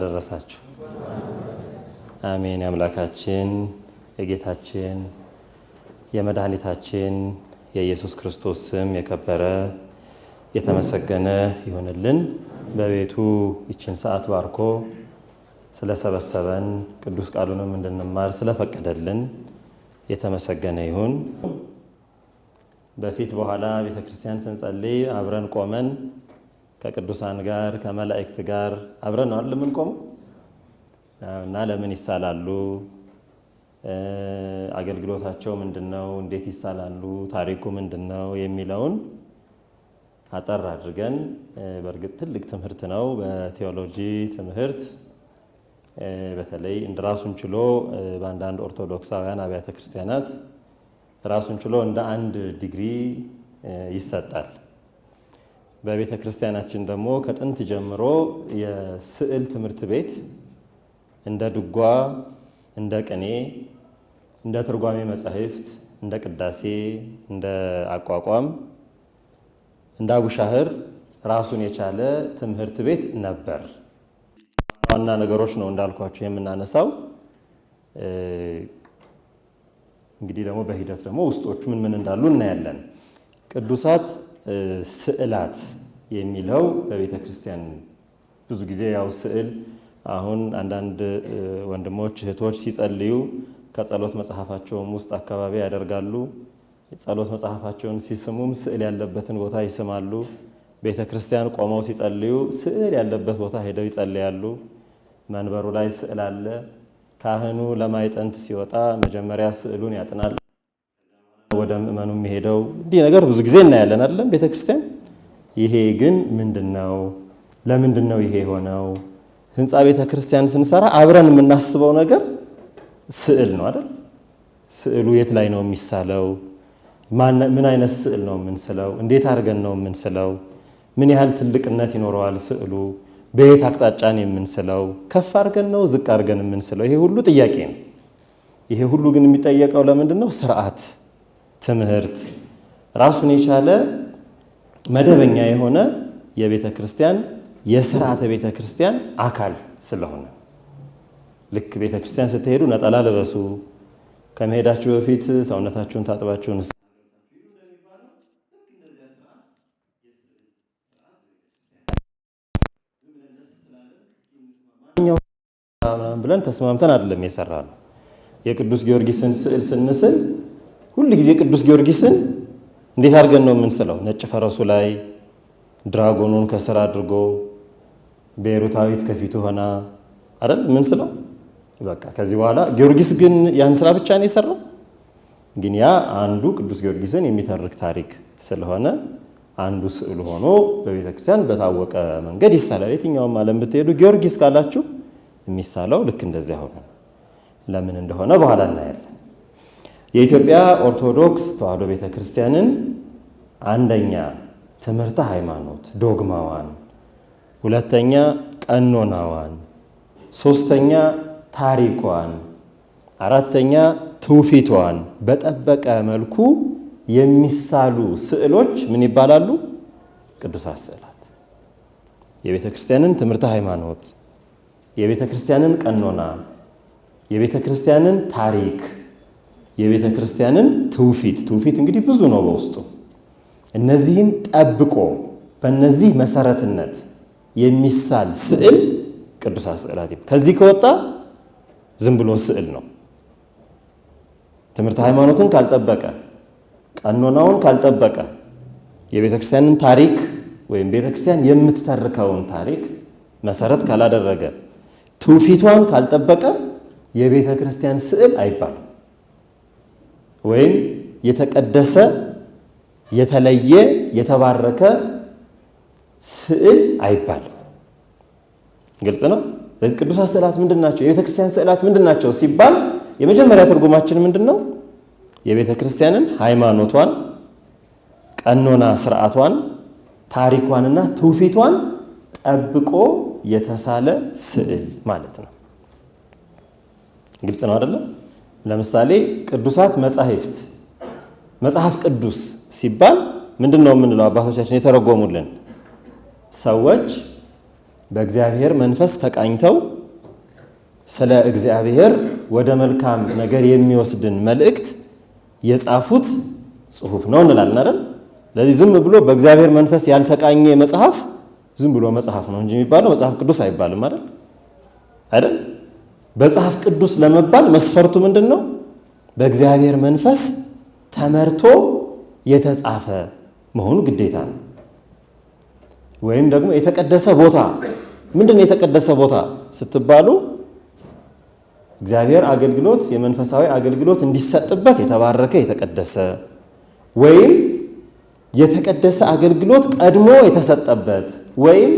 አደረሳችሁ። አሜን። የአምላካችን የጌታችን የመድኃኒታችን የኢየሱስ ክርስቶስ ስም የከበረ የተመሰገነ ይሁንልን። በቤቱ ይችን ሰዓት ባርኮ ስለሰበሰበን ቅዱስ ቃሉንም እንድንማር ስለፈቀደልን የተመሰገነ ይሁን። በፊት በኋላ ቤተክርስቲያን ስንጸልይ አብረን ቆመን ከቅዱሳን ጋር ከመላእክት ጋር አብረን ነው አይደል የምንቆመው? እና ለምን ይሳላሉ? አገልግሎታቸው ምንድነው? እንዴት ይሳላሉ? ታሪኩ ምንድነው? የሚለውን አጠር አድርገን በእርግጥ ትልቅ ትምህርት ነው። በቴዎሎጂ ትምህርት በተለይ ራሱን ችሎ በአንዳንድ ኦርቶዶክሳውያን አብያተ ክርስቲያናት ራሱን ችሎ እንደ አንድ ዲግሪ ይሰጣል። በቤተ ክርስቲያናችን ደግሞ ከጥንት ጀምሮ የስዕል ትምህርት ቤት እንደ ድጓ፣ እንደ ቅኔ፣ እንደ ትርጓሜ መጻሕፍት፣ እንደ ቅዳሴ፣ እንደ አቋቋም፣ እንደ አቡሻህር ራሱን የቻለ ትምህርት ቤት ነበር። ዋና ነገሮች ነው እንዳልኳቸው የምናነሳው። እንግዲህ ደግሞ በሂደት ደግሞ ውስጦቹ ምን ምን እንዳሉ እናያለን። ቅዱሳት ስዕላት የሚለው በቤተ ክርስቲያን ብዙ ጊዜ ያው ስዕል አሁን አንዳንድ ወንድሞች እህቶች ሲጸልዩ ከጸሎት መጽሐፋቸውም ውስጥ አካባቢ ያደርጋሉ። ጸሎት መጽሐፋቸውን ሲስሙም ስዕል ያለበትን ቦታ ይስማሉ። ቤተ ክርስቲያን ቆመው ሲጸልዩ ስዕል ያለበት ቦታ ሄደው ይጸልያሉ። መንበሩ ላይ ስዕል አለ። ካህኑ ለማይጠንት ሲወጣ መጀመሪያ ስዕሉን ያጥናል፣ ወደ ምእመኑ የሚሄደው እንዲህ ነገር ብዙ ጊዜ እናያለን አይደለም ቤተክርስቲያን። ይሄ ግን ምንድነው? ለምንድነው ይሄ ሆነው? ህንፃ ቤተክርስቲያን ስንሰራ አብረን የምናስበው ነገር ስዕል ነው አይደል? ስዕሉ የት ላይ ነው የሚሳለው? ምን አይነት ስዕል ነው የምንስለው? እንዴት አድርገን ነው የምንስለው? ምን ያህል ትልቅነት ይኖረዋል ስዕሉ? በየት አቅጣጫን የምንስለው? ከፍ አድርገን ነው ዝቅ አድርገን የምንስለው? ይሄ ሁሉ ጥያቄ ነው። ይሄ ሁሉ ግን የሚጠየቀው ለምንድን ነው? ስርዓት፣ ትምህርት፣ ራሱን የቻለ መደበኛ የሆነ የቤተ ክርስቲያን የስርዓተ ቤተ ክርስቲያን አካል ስለሆነ ልክ ቤተ ክርስቲያን ስትሄዱ ነጠላ ልበሱ፣ ከመሄዳችሁ በፊት ሰውነታችሁን ታጥባችሁ ብለን ተስማምተን አይደለም የሰራነው። የቅዱስ ጊዮርጊስን ስዕል ስንስል ሁሉ ጊዜ ቅዱስ ጊዮርጊስን እንዴት አድርገን ነው የምንስለው? ነጭ ፈረሱ ላይ ድራጎኑን ከስር አድርጎ ቤሩታዊት ከፊቱ ሆና አይደል የምንስለው? በቃ ከዚህ በኋላ ጊዮርጊስ ግን ያን ስራ ብቻ ነው የሰራው። ግን ያ አንዱ ቅዱስ ጊዮርጊስን የሚተርክ ታሪክ ስለሆነ አንዱ ስዕሉ ሆኖ በቤተክርስቲያን በታወቀ መንገድ ይሳላል። የትኛውም ዓለም ብትሄዱ ጊዮርጊስ ካላችሁ የሚሳለው ልክ እንደዚያ ሆነ። ለምን እንደሆነ በኋላ እናያለን። የኢትዮጵያ ኦርቶዶክስ ተዋሕዶ ቤተክርስቲያንን አንደኛ ትምህርተ ሃይማኖት ዶግማዋን፣ ሁለተኛ ቀኖናዋን፣ ሶስተኛ ታሪኳን፣ አራተኛ ትውፊቷን በጠበቀ መልኩ የሚሳሉ ስዕሎች ምን ይባላሉ? ቅዱሳት ስዕላት። የቤተ ክርስቲያንን ትምህርተ ሃይማኖት፣ የቤተ ክርስቲያንን ቀኖና፣ የቤተ ክርስቲያንን ታሪክ፣ የቤተ ክርስቲያንን ትውፊት እንግዲህ ብዙ ነው በውስጡ። እነዚህን ጠብቆ በእነዚህ መሰረትነት የሚሳል ስዕል ቅዱሳት ስዕላት ይባላል። ከዚህ ከወጣ ዝም ብሎ ስዕል ነው። ትምህርተ ሃይማኖትን ካልጠበቀ፣ ቀኖናውን ካልጠበቀ፣ የቤተ ክርስቲያንን ታሪክ ወይም ቤተ ክርስቲያን የምትተርከውን ታሪክ መሰረት ካላደረገ፣ ትውፊቷን ካልጠበቀ የቤተ ክርስቲያን ስዕል አይባልም። ወይም የተቀደሰ የተለየ የተባረከ ስዕል አይባልም። ግልጽ ነው። ስለዚህ ቅዱሳት ስዕላት ምንድን ናቸው? የቤተ ክርስቲያን ስዕላት ምንድን ናቸው ሲባል የመጀመሪያ ትርጉማችን ምንድን ነው? የቤተ ክርስቲያንን ሃይማኖቷን፣ ቀኖና ስርዓቷን፣ ታሪኳንና ትውፊቷን ጠብቆ የተሳለ ስዕል ማለት ነው። ግልጽ ነው አይደለም? ለምሳሌ ቅዱሳት መጻሕፍት፣ መጽሐፍ ቅዱስ ሲባል ምንድን ነው የምንለው? አባቶቻችን የተረጎሙልን ሰዎች በእግዚአብሔር መንፈስ ተቃኝተው ስለ እግዚአብሔር ወደ መልካም ነገር የሚወስድን መልእክት የጻፉት ጽሑፍ ነው እንላለን አይደል? ስለዚህ ዝም ብሎ በእግዚአብሔር መንፈስ ያልተቃኘ መጽሐፍ ዝም ብሎ መጽሐፍ ነው እንጂ የሚባለው መጽሐፍ ቅዱስ አይባልም አይደል? መጽሐፍ ቅዱስ ለመባል መስፈርቱ ምንድን ነው? በእግዚአብሔር መንፈስ ተመርቶ የተጻፈ መሆኑ ግዴታ ነው። ወይም ደግሞ የተቀደሰ ቦታ ምንድን ነው? የተቀደሰ ቦታ ስትባሉ እግዚአብሔር አገልግሎት የመንፈሳዊ አገልግሎት እንዲሰጥበት የተባረከ የተቀደሰ ወይም የተቀደሰ አገልግሎት ቀድሞ የተሰጠበት ወይም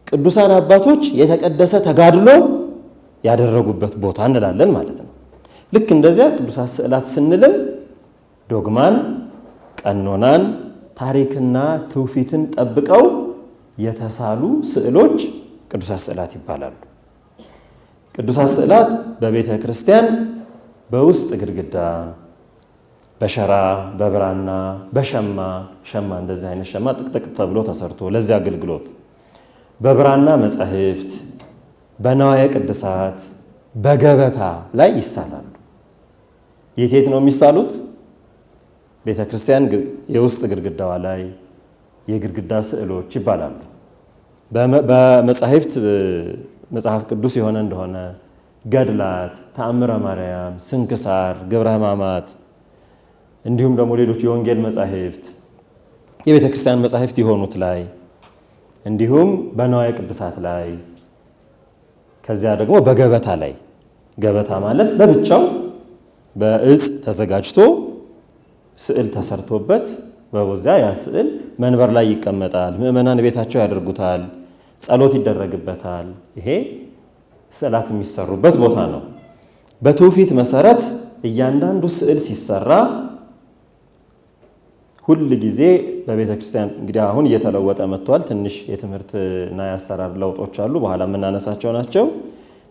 ቅዱሳን አባቶች የተቀደሰ ተጋድሎ ያደረጉበት ቦታ እንላለን ማለት ነው። ልክ እንደዚያ ቅዱሳት ስዕላት ስንልም ዶግማን፣ ቀኖናን፣ ታሪክና ትውፊትን ጠብቀው የተሳሉ ስዕሎች ቅዱሳት ስዕላት ይባላሉ። ቅዱሳት ስዕላት በቤተ ክርስቲያን በውስጥ ግድግዳ በሸራ በብራና ሸማ እንደዚህ አይነት ሸማ ጥቅጥቅ ተብሎ ተሰርቶ ለዚህ አገልግሎት በብራና መጻሕፍት በነዋየ ቅድሳት በገበታ ላይ ይሳላሉ። የት ነው የሚሳሉት? ቤተ ክርስቲያን የውስጥ ግድግዳዋ ላይ የግድግዳ ስዕሎች ይባላሉ። በመጻሕፍት መጽሐፍ ቅዱስ የሆነ እንደሆነ ገድላት፣ ተአምረ ማርያም፣ ስንክሳር፣ ግብረ ሕማማት እንዲሁም ደግሞ ሌሎች የወንጌል መጻሕፍት የቤተ ክርስቲያን መጻሕፍት የሆኑት ላይ እንዲሁም በነዋየ ቅድሳት ላይ ከዚያ ደግሞ በገበታ ላይ ገበታ ማለት ለብቻው በእጽ ተዘጋጅቶ ስዕል ተሰርቶበት በዚያ ያ ስዕል መንበር ላይ ይቀመጣል። ምእመናን ቤታቸው ያደርጉታል፣ ጸሎት ይደረግበታል። ይሄ ስዕላት የሚሰሩበት ቦታ ነው። በትውፊት መሰረት እያንዳንዱ ስዕል ሲሰራ ሁል ጊዜ በቤተ ክርስቲያን እንግዲህ አሁን እየተለወጠ መጥቷል። ትንሽ የትምህርትና የአሰራር ለውጦች አሉ፣ በኋላ የምናነሳቸው ናቸው።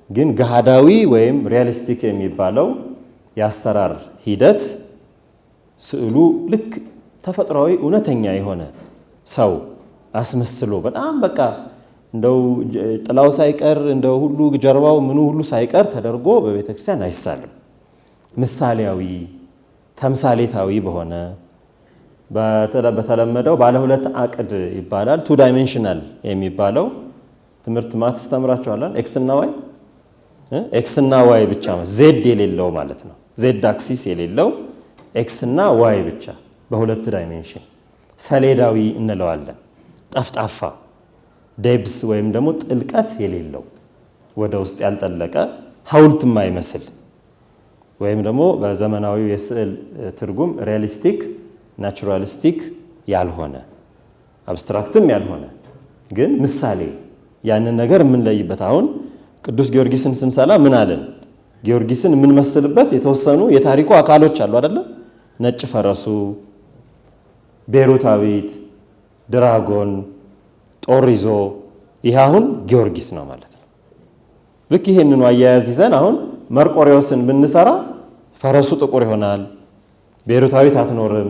ግን ገሃዳዊ ወይም ሪያሊስቲክ የሚባለው የአሰራር ሂደት ስዕሉ ልክ ተፈጥሯዊ እውነተኛ የሆነ ሰው አስመስሎ በጣም በቃ እንደው ጥላው ሳይቀር እንደው ሁሉ ጀርባው ምኑ ሁሉ ሳይቀር ተደርጎ በቤተ ክርስቲያን አይሳልም። ምሳሌያዊ ተምሳሌታዊ በሆነ በተለመደው ባለ ሁለት አቅድ ይባላል። ቱ ዳይሜንሽናል የሚባለው ትምህርት ማትስ ተምራችኋል። ኤክስ እና ዋይ ብቻ ዜድ የሌለው ማለት ነው። ዜድ አክሲስ የሌለው ኤክስ እና ዋይ ብቻ በሁለት ዳይሜንሽን ሰሌዳዊ እንለዋለን። ጠፍጣፋ ዴብስ ወይም ደግሞ ጥልቀት የሌለው ወደ ውስጥ ያልጠለቀ ሐውልት የማይመስል ወይም ደግሞ በዘመናዊው የስዕል ትርጉም ሪያሊስቲክ ናቹራሊስቲክ ያልሆነ አብስትራክትም ያልሆነ ግን ምሳሌ ያንን ነገር የምንለይበት። አሁን ቅዱስ ጊዮርጊስን ስንሰላ ምን አለን? ጊዮርጊስን የምንመስልበት የተወሰኑ የታሪኩ አካሎች አሉ አይደለም? ነጭ ፈረሱ፣ ቤሩታዊት፣ ድራጎን፣ ጦር ይዞ ይህ አሁን ጊዮርጊስ ነው ማለት ነው። ልክ ይሄንኑ አያያዝ ይዘን አሁን መርቆሬዎስን ብንሰራ ፈረሱ ጥቁር ይሆናል፣ ቤሩታዊት አትኖርም፣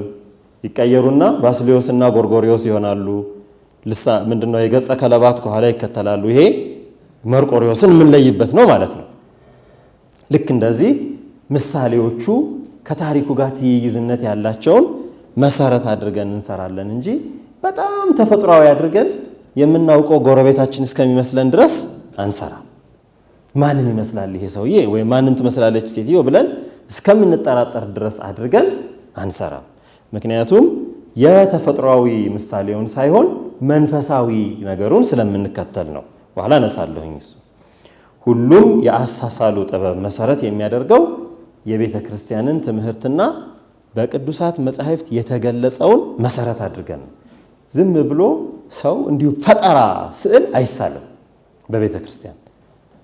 ይቀየሩና ባስልዮስና ጎርጎሪዮስ ይሆናሉ። ምንድነው የገጸ ከለባት ከኋላ ይከተላሉ። ይሄ መርቆሬዎስን የምንለይበት ነው ማለት ነው። ልክ እንደዚህ ምሳሌዎቹ ከታሪኩ ጋር ትይይዝነት ያላቸውን መሰረት አድርገን እንሰራለን እንጂ በጣም ተፈጥሯዊ አድርገን የምናውቀው ጎረቤታችን እስከሚመስለን ድረስ አንሰራም። ማንን ይመስላል ይሄ ሰውዬ ወይ ማንን ትመስላለች ሴትዮ ብለን እስከምንጠራጠር ድረስ አድርገን አንሰራም። ምክንያቱም የተፈጥሯዊ ምሳሌውን ሳይሆን መንፈሳዊ ነገሩን ስለምንከተል ነው። በኋላ አነሳለሁኝ እሱ። ሁሉም የአሳሳሉ ጥበብ መሰረት የሚያደርገው የቤተ ክርስቲያንን ትምህርትና በቅዱሳት መጻሕፍት የተገለጸውን መሰረት አድርገን ነው። ዝም ብሎ ሰው እንዲሁ ፈጠራ ስዕል አይሳልም። በቤተ ክርስቲያን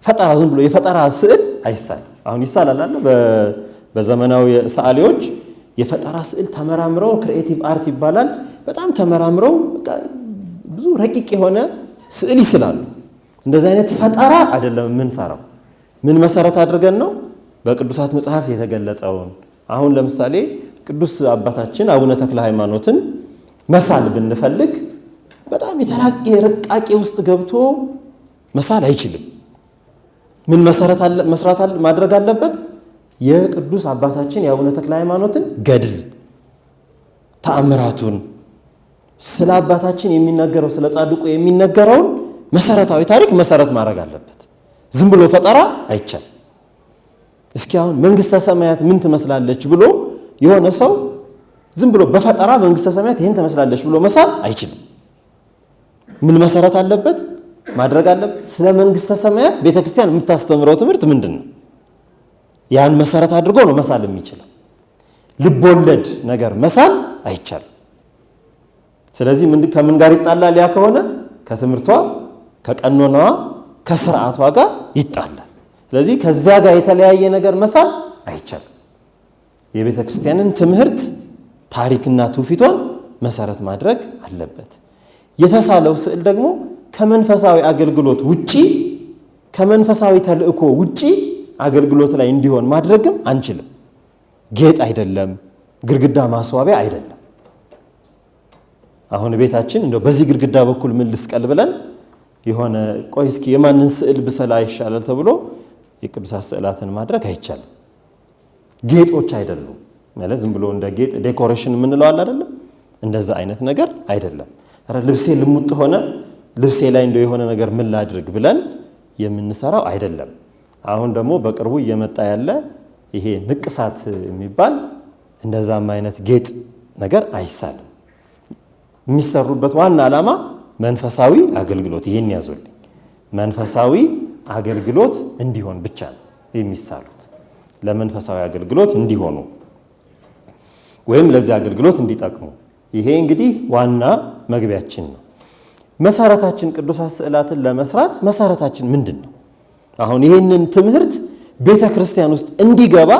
ፈጠራ ዝም ብሎ የፈጠራ ስዕል አይሳልም። አሁን ይሳላል አለ በዘመናዊ ሰዓሊዎች የፈጠራ ስዕል ተመራምረው ክሪኤቲቭ አርት ይባላል። በጣም ተመራምረው ብዙ ረቂቅ የሆነ ስዕል ይስላሉ። እንደዚህ አይነት ፈጠራ አይደለም የምንሰራው። ምን መሰረት አድርገን ነው? በቅዱሳት መጽሐፍት የተገለጸውን። አሁን ለምሳሌ ቅዱስ አባታችን አቡነ ተክለ ሃይማኖትን መሳል ብንፈልግ በጣም የተራቀ ርቃቄ ውስጥ ገብቶ መሳል አይችልም። ምን ማድረግ አለበት? የቅዱስ አባታችን የአቡነ ተክለ ሃይማኖትን ገድል ተአምራቱን ስለ አባታችን የሚነገረው ስለ ጻድቁ የሚነገረውን መሰረታዊ ታሪክ መሰረት ማድረግ አለበት። ዝም ብሎ ፈጠራ አይቻልም። እስኪ አሁን መንግስተ ሰማያት ምን ትመስላለች ብሎ የሆነ ሰው ዝም ብሎ በፈጠራ መንግስተ ሰማያት ይሄን ትመስላለች ብሎ መሳል አይችልም። ምን መሰረት አለበት ማድረግ አለበት? ስለ መንግስተ ሰማያት ቤተክርስቲያን የምታስተምረው ትምህርት ምንድነው? ያን መሰረት አድርጎ ነው መሳል የሚችለው። ልቦለድ ነገር መሳል አይቻልም። ስለዚህ ከምን ጋር ይጣላል? ያ ከሆነ ከትምህርቷ፣ ከቀኖናዋ፣ ከስርዓቷ ጋር ይጣላል። ስለዚህ ከዚያ ጋር የተለያየ ነገር መሳል አይቻልም። የቤተ ክርስቲያንን ትምህርት ታሪክና ትውፊቷን መሰረት ማድረግ አለበት። የተሳለው ስዕል ደግሞ ከመንፈሳዊ አገልግሎት ውጪ ከመንፈሳዊ ተልእኮ ውጪ አገልግሎት ላይ እንዲሆን ማድረግም አንችልም። ጌጥ አይደለም፣ ግድግዳ ማስዋቢያ አይደለም። አሁን ቤታችን እንደው በዚህ ግድግዳ በኩል ምን ልስቀል ብለን የሆነ ቆይ እስኪ የማንን ስዕል ብሰላ ይሻላል ተብሎ የቅዱሳት ስዕላትን ማድረግ አይቻልም። ጌጦች አይደሉም ማለት ዝም ብሎ እንደ ጌጥ ዴኮሬሽን የምንለው አለ አይደለም፣ እንደዛ አይነት ነገር አይደለም። አረ ልብሴ ልሙጥ ሆነ ልብሴ ላይ እንደው የሆነ ነገር ምን ላድርግ ብለን የምንሰራው አይደለም። አሁን ደግሞ በቅርቡ እየመጣ ያለ ይሄ ንቅሳት የሚባል እንደዛም አይነት ጌጥ ነገር አይሳልም። የሚሰሩበት ዋና ዓላማ መንፈሳዊ አገልግሎት፣ ይሄን ያዙልኝ፣ መንፈሳዊ አገልግሎት እንዲሆን ብቻ ነው የሚሳሉት። ለመንፈሳዊ አገልግሎት እንዲሆኑ ወይም ለዚህ አገልግሎት እንዲጠቅሙ። ይሄ እንግዲህ ዋና መግቢያችን ነው። መሰረታችን ቅዱሳት ስዕላትን ለመስራት መሰረታችን ምንድን ነው? አሁን ይሄንን ትምህርት ቤተ ክርስቲያን ውስጥ እንዲገባ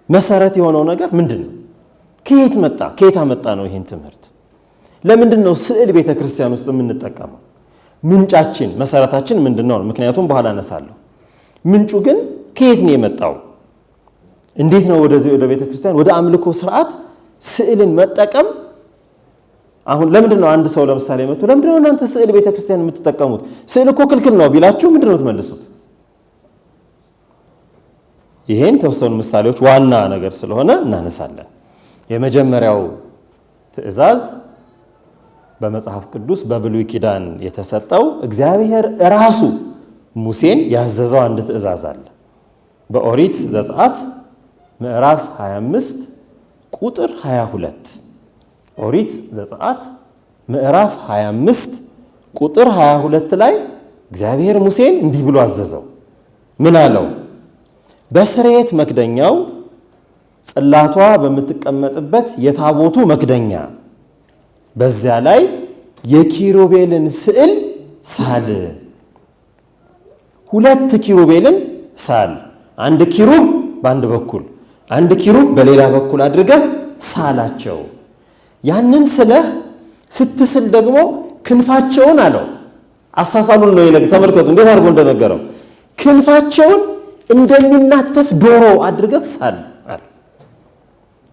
መሰረት የሆነው ነገር ምንድን ነው? ከየት መጣ? ከየት አመጣ ነው ይሄን ትምህርት? ለምንድን ነው ስዕል ቤተ ክርስቲያን ውስጥ የምንጠቀመው? ምንጫችን መሰረታችን ምንድን ነው? ምክንያቱም በኋላ አነሳለሁ። ምንጩ ግን ከየት ነው የመጣው? እንዴት ነው ወደ ቤተ ክርስቲያን ወደ አምልኮ ስርዓት ስዕልን መጠቀም? አሁን ለምንድን ነው አንድ ሰው ለምሳሌ መጥቶ ለምንድን ነው እናንተ ስዕል ቤተ ክርስቲያን የምትጠቀሙት? ስዕል እኮ ክልክል ነው ቢላችሁ ምንድን ነው የምትመልሱት? ይሄን ተወሰኑ ምሳሌዎች ዋና ነገር ስለሆነ እናነሳለን። የመጀመሪያው ትእዛዝ በመጽሐፍ ቅዱስ በብሉይ ኪዳን የተሰጠው እግዚአብሔር ራሱ ሙሴን ያዘዘው አንድ ትእዛዝ አለ። በኦሪት ዘጸአት ምዕራፍ 25 ቁጥር 22 ኦሪት ዘጸአት ምዕራፍ 25 ቁጥር 22 ላይ እግዚአብሔር ሙሴን እንዲህ ብሎ አዘዘው። ምን አለው? በስርየት መክደኛው ጽላቷ በምትቀመጥበት የታቦቱ መክደኛ በዚያ ላይ የኪሩቤልን ስዕል ሳል። 2 ኪሩቤልን ሳል። አንድ ኪሩብ በአንድ በኩል አንድ ኪሩብ በሌላ በኩል አድርገህ ሳላቸው። ያንን ስለህ ስትስል ደግሞ ክንፋቸውን አለው። አሳሳሉን ነው ይነግ ተመልከቱ እንዴት አድርጎ እንደነገረው ክንፋቸውን እንደሚናተፍ ዶሮ አድርገህ ሳል አለ።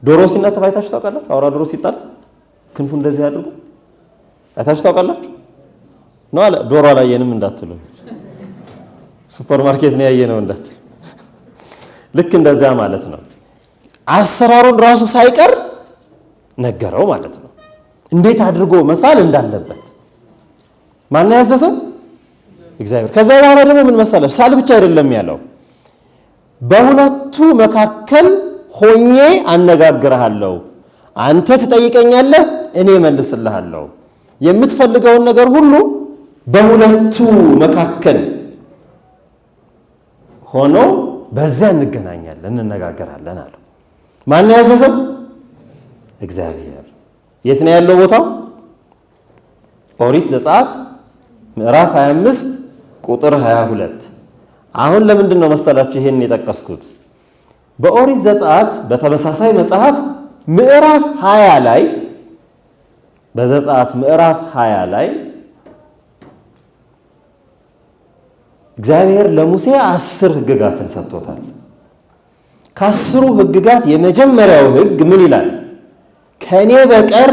ዶሮ ሲናተፍ አይታችሁ ታውቃላችሁ? አውራ ዶሮ ሲጣል ክንፉ እንደዚህ አድርጎ አይታችሁ ታውቃላችሁ? ነው አለ። ዶሮ አላየንም እንዳትሉ፣ ሱፐርማርኬት ነው ያየነው እንዳትሉ። ልክ እንደዚያ ማለት ነው። አሰራሩን ራሱ ሳይቀር ነገረው ማለት ነው። እንዴት አድርጎ መሳል እንዳለበት ማን ያዘዘው? እግዚአብሔር። ከዛ በኋላ ደግሞ ምን መሰለህ? ሳል ብቻ አይደለም ያለው፣ በሁለቱ መካከል ሆኜ አነጋግርሃለሁ። አንተ ትጠይቀኛለህ፣ እኔ እመልስልሃለሁ። የምትፈልገውን ነገር ሁሉ በሁለቱ መካከል ሆኖ በዚያ እንገናኛለን፣ እንነጋገራለን አለው። ማን ያዘዘው? እግዚአብሔር። የት ነው ያለው ቦታው? ኦሪት ዘጸአት ምዕራፍ 25 ቁጥር 22። አሁን ለምንድን ነው መሰላችሁ ይሄን የጠቀስኩት? በኦሪት ዘጸአት በተመሳሳይ መጽሐፍ ምዕራፍ 20 ላይ በዘጸአት ምዕራፍ 20 ላይ እግዚአብሔር ለሙሴ 10 ሕግጋትን ሰጥቶታል። ከ10ሩ ሕግጋት የመጀመሪያው ሕግ ምን ይላል? ከኔ በቀር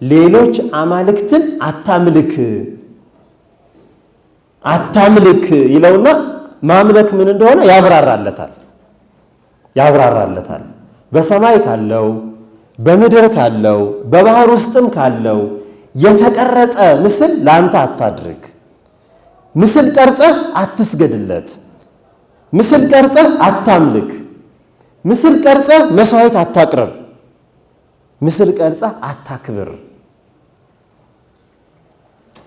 ሌሎች አማልክትን አታምልክ። አታምልክ ይለውና ማምለክ ምን እንደሆነ ያብራራለታል። በሰማይ ካለው በምድር ካለው በባህር ውስጥም ካለው የተቀረጸ ምስል ለአንተ አታድርግ። ምስል ቀርጸህ አትስገድለት። ምስል ቀርጸህ አታምልክ። ምስል ቀርጸህ መስዋዕት አታቅርብ። ምስል ቀርጸህ አታክብር።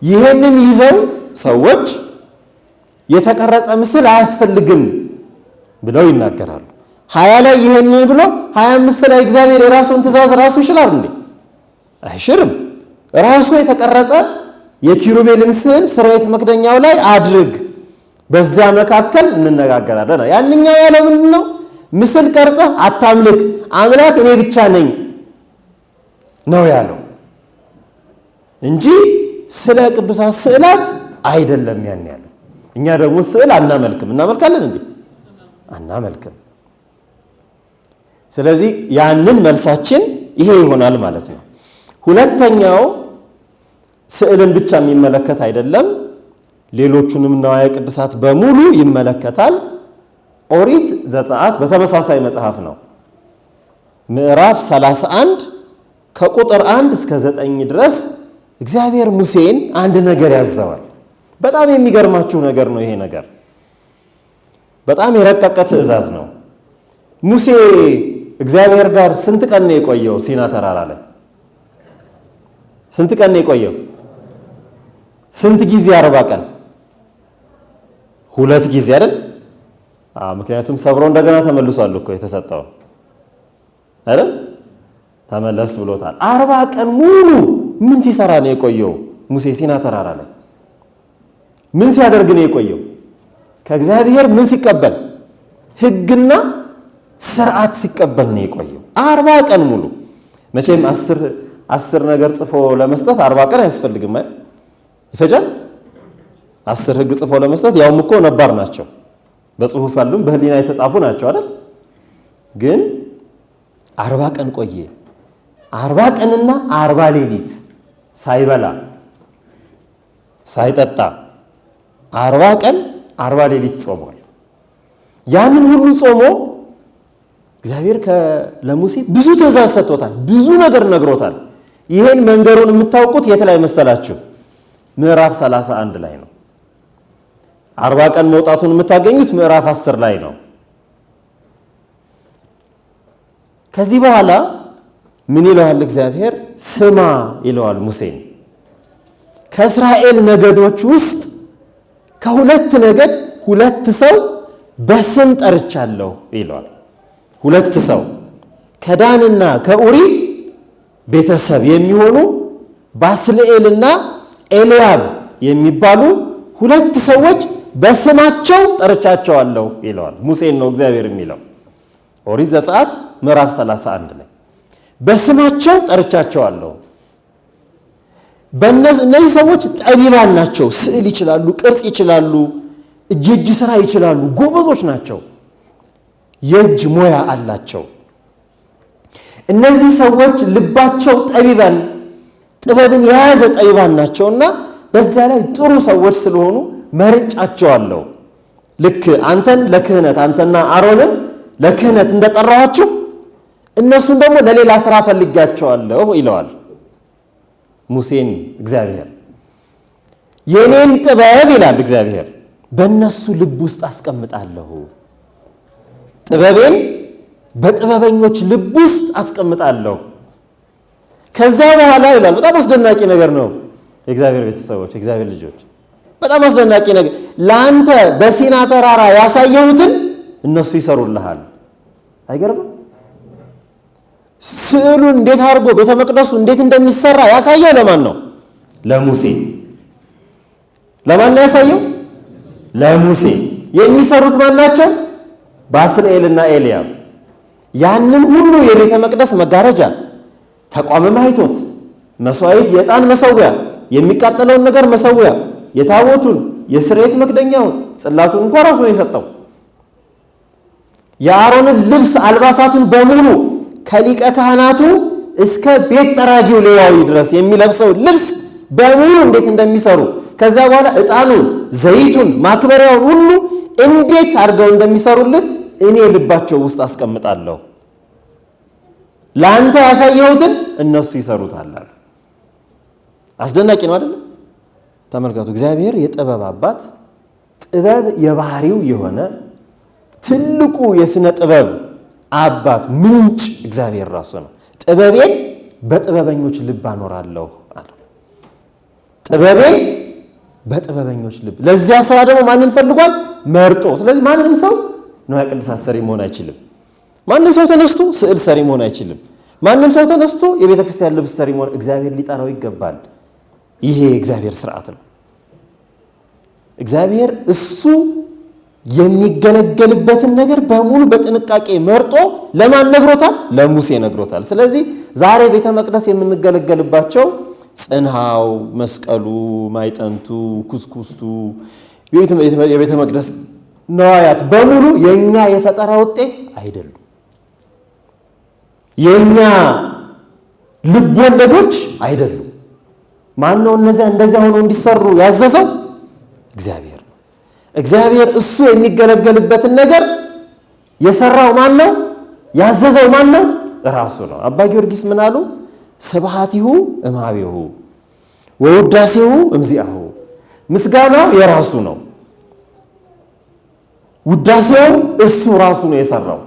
ይህንን ይዘው ሰዎች የተቀረጸ ምስል አያስፈልግም ብለው ይናገራሉ። 20 ላይ ይህንን ብሎ 25 ላይ እግዚአብሔር የራሱን ትእዛዝ ራሱ ይሽራል እንዴ? አይሽርም። ራሱ የተቀረጸ የኪሩቤልን ስዕል ስርየት መክደኛው ላይ አድርግ፣ በዚያ መካከል እንነጋገራለን። ያንኛው ያለው ምንድን ነው? ምስል ቀርጸህ አታምልክ፣ አምላክ እኔ ብቻ ነኝ ነው ያለው እንጂ ስለ ቅዱሳት ስዕላት አይደለም ያን ያለው። እኛ ደግሞ ስዕል አናመልክም። እናመልካለን እንዴ? አናመልክም። ስለዚህ ያንን መልሳችን ይሄ ይሆናል ማለት ነው። ሁለተኛው ስዕልን ብቻ የሚመለከት አይደለም፣ ሌሎቹንም ንዋየ ቅድሳት በሙሉ ይመለከታል። ኦሪት ዘጸአት በተመሳሳይ መጽሐፍ ነው። ምዕራፍ 31 ከቁጥር 1 እስከ 9 ድረስ እግዚአብሔር ሙሴን አንድ ነገር ያዘዋል። በጣም የሚገርማችሁ ነገር ነው። ይሄ ነገር በጣም የረቀቀ ትእዛዝ ነው። ሙሴ እግዚአብሔር ጋር ስንት ቀን ነው የቆየው? ሲና ተራራ ላይ ስንት ቀን ነው የቆየው? ስንት ጊዜ? 40 ቀን። 2 ጊዜ አይደል? ምክንያቱም ሰብሮ እንደገና ተመልሷል እኮ የተሰጠው አይደል? ተመለስ ብሎታል። 40 ቀን ሙሉ ምን ሲሰራ ነው የቆየው ሙሴ ሲና ተራራ ላይ? ምን ሲያደርግ ነው የቆየው? ከእግዚአብሔር ምን ሲቀበል? ሕግና ስርዓት ሲቀበል ነው የቆየው 40 ቀን ሙሉ። መቼም 10 ነገር ጽፎ ለመስጠት 40 ቀን አያስፈልግም አይደል? ይፈጃል። 10 ሕግ ጽፎ ለመስጠት ያውም እኮ ነባር ናቸው፣ በጽሁፍ ያሉም በህሊና የተጻፉ ናቸው አይደል? ግን 40 ቀን ቆየ። 40 ቀንና 40 ሌሊት ሳይበላ ሳይጠጣ 40 ቀን 40 ሌሊት ጾሟል። ያንን ሁሉ ጾሞ እግዚአብሔር ለሙሴ ብዙ ትእዛዝ ሰጥቶታል፣ ብዙ ነገር ነግሮታል። ይሄን መንገሩን የምታውቁት የት ላይ መሰላችሁ? ምዕራፍ 31 ላይ ነው። 40 ቀን መውጣቱን የምታገኙት ምዕራፍ 10 ላይ ነው። ከዚህ በኋላ ምን ይለዋል እግዚአብሔር? ስማ ይለዋል ሙሴን። ከእስራኤል ነገዶች ውስጥ ከ2 ነገድ 2 ሰው በስም ጠርቻለሁ ይለዋል። 2 ሰው ከዳንና ከኡሪ ቤተሰብ የሚሆኑ ባስልኤልና ኤልያብ የሚባሉ 2 ሰዎች በስማቸው ጠርቻቸዋለሁ ይለዋል። ሙሴን ነው እግዚአብሔር የሚለው። ኦሪት ዘጸአት ምዕራፍ 31 ላይ በስማቸው ጠርቻቸዋለሁ። እነዚህ ሰዎች ጠቢባን ናቸው። ስዕል ይችላሉ፣ ቅርጽ ይችላሉ፣ የእጅ ስራ ይችላሉ፣ ጎበዞች ናቸው፣ የእጅ ሙያ አላቸው። እነዚህ ሰዎች ልባቸው ጠቢባን፣ ጥበብን የያዘ ጠቢባን ናቸውና በዛ ላይ ጥሩ ሰዎች ስለሆኑ መርጫቸዋለሁ። ልክ አንተን ለክህነት አንተና አሮንን ለክህነት እንደጠራኋችሁ እነሱን ደግሞ ለሌላ ስራ ፈልጋቸዋለሁ ይለዋል ሙሴን እግዚአብሔር። የኔን ጥበብ ይላል እግዚአብሔር በእነሱ ልብ ውስጥ አስቀምጣለሁ። ጥበቤን በጥበበኞች ልብ ውስጥ አስቀምጣለሁ። ከዛ በኋላ ይላል በጣም አስደናቂ ነገር ነው። የእግዚአብሔር ቤተሰቦች፣ የእግዚአብሔር ልጆች፣ በጣም አስደናቂ ነገር። ለአንተ በሲና ተራራ ያሳየሁትን እነሱ ይሰሩልሃል። አይገርምም? ስዕሉን እንዴት አድርጎ ቤተ መቅደሱ እንዴት እንደሚሰራ ያሳየው ለማን ነው? ለሙሴ። ለማን ነው ያሳየው? ለሙሴ። የሚሰሩት ማን ናቸው? ባስልኤልና ኤልያብ። ያንን ሁሉ የቤተ መቅደስ መጋረጃ፣ ተቋመ ማኅቶት፣ መስዋዕት፣ የዕጣን መሰዊያ፣ የሚቃጠለውን ነገር መሰዊያ፣ የታቦቱን፣ የስርየት መክደኛውን፣ ጽላቱን እንኳን ራሱ ነው የሰጠው። የአሮንን ልብስ አልባሳቱን በሙሉ ከሊቀ ካህናቱ እስከ ቤት ጠራጊው ሌዋዊ ድረስ የሚለብሰው ልብስ በሙሉ እንዴት እንደሚሰሩ ከዛ በኋላ ዕጣኑን፣ ዘይቱን፣ ማክበሪያውን ሁሉ እንዴት አድርገው እንደሚሰሩልህ እኔ ልባቸው ውስጥ አስቀምጣለሁ። ለአንተ ያሳየሁትን እነሱ ይሰሩታል። አስደናቂ ነው አይደል? ተመልከቱ። እግዚአብሔር የጥበብ አባት፣ ጥበብ የባህሪው የሆነ ትልቁ የሥነ ጥበብ አባት ምንጭ እግዚአብሔር ራሱ ነው። ጥበቤን በጥበበኞች ልብ አኖራለሁ አለ። ጥበቤን በጥበበኞች ልብ። ለዚያ ስራ ደግሞ ማንን ፈልጓል? መርጦ። ስለዚህ ማንም ሰው ንዋየ ቅድሳት ሰሪ መሆን አይችልም። ማንም ሰው ተነስቶ ስዕል ሰሪ መሆን አይችልም። ማንም ሰው ተነስቶ የቤተ ክርስቲያን ልብስ ሰሪ መሆን፣ እግዚአብሔር ሊጠራው ይገባል። ይሄ የእግዚአብሔር ስርዓት ነው። እግዚአብሔር እሱ የሚገለገልበትን ነገር በሙሉ በጥንቃቄ መርጦ ለማን ነግሮታል? ለሙሴ ነግሮታል። ስለዚህ ዛሬ ቤተ መቅደስ የምንገለገልባቸው ጽንሃው፣ መስቀሉ፣ ማይጠንቱ፣ ኩስኩስቱ፣ የቤተ መቅደስ ነዋያት በሙሉ የኛ የፈጠራ ውጤት አይደሉም። የኛ ልብ ወለዶች አይደሉም። ማን ነው እነዚያ እንደዚያ ሆኖ እንዲሰሩ ያዘዘው? እግዚአብሔር ነው። እግዚአብሔር እሱ የሚገለገልበትን ነገር የሰራው ማን ነው? ያዘዘው ማን ነው? ራሱ ነው። አባ ጊዮርጊስ ምን አሉ? ስብሐቲሁ እምኀቤሁ ወውዳሴሁ እምዚአሁ። ምስጋናው የራሱ ነው፣ ውዳሴው እሱ ራሱ ነው የሰራው።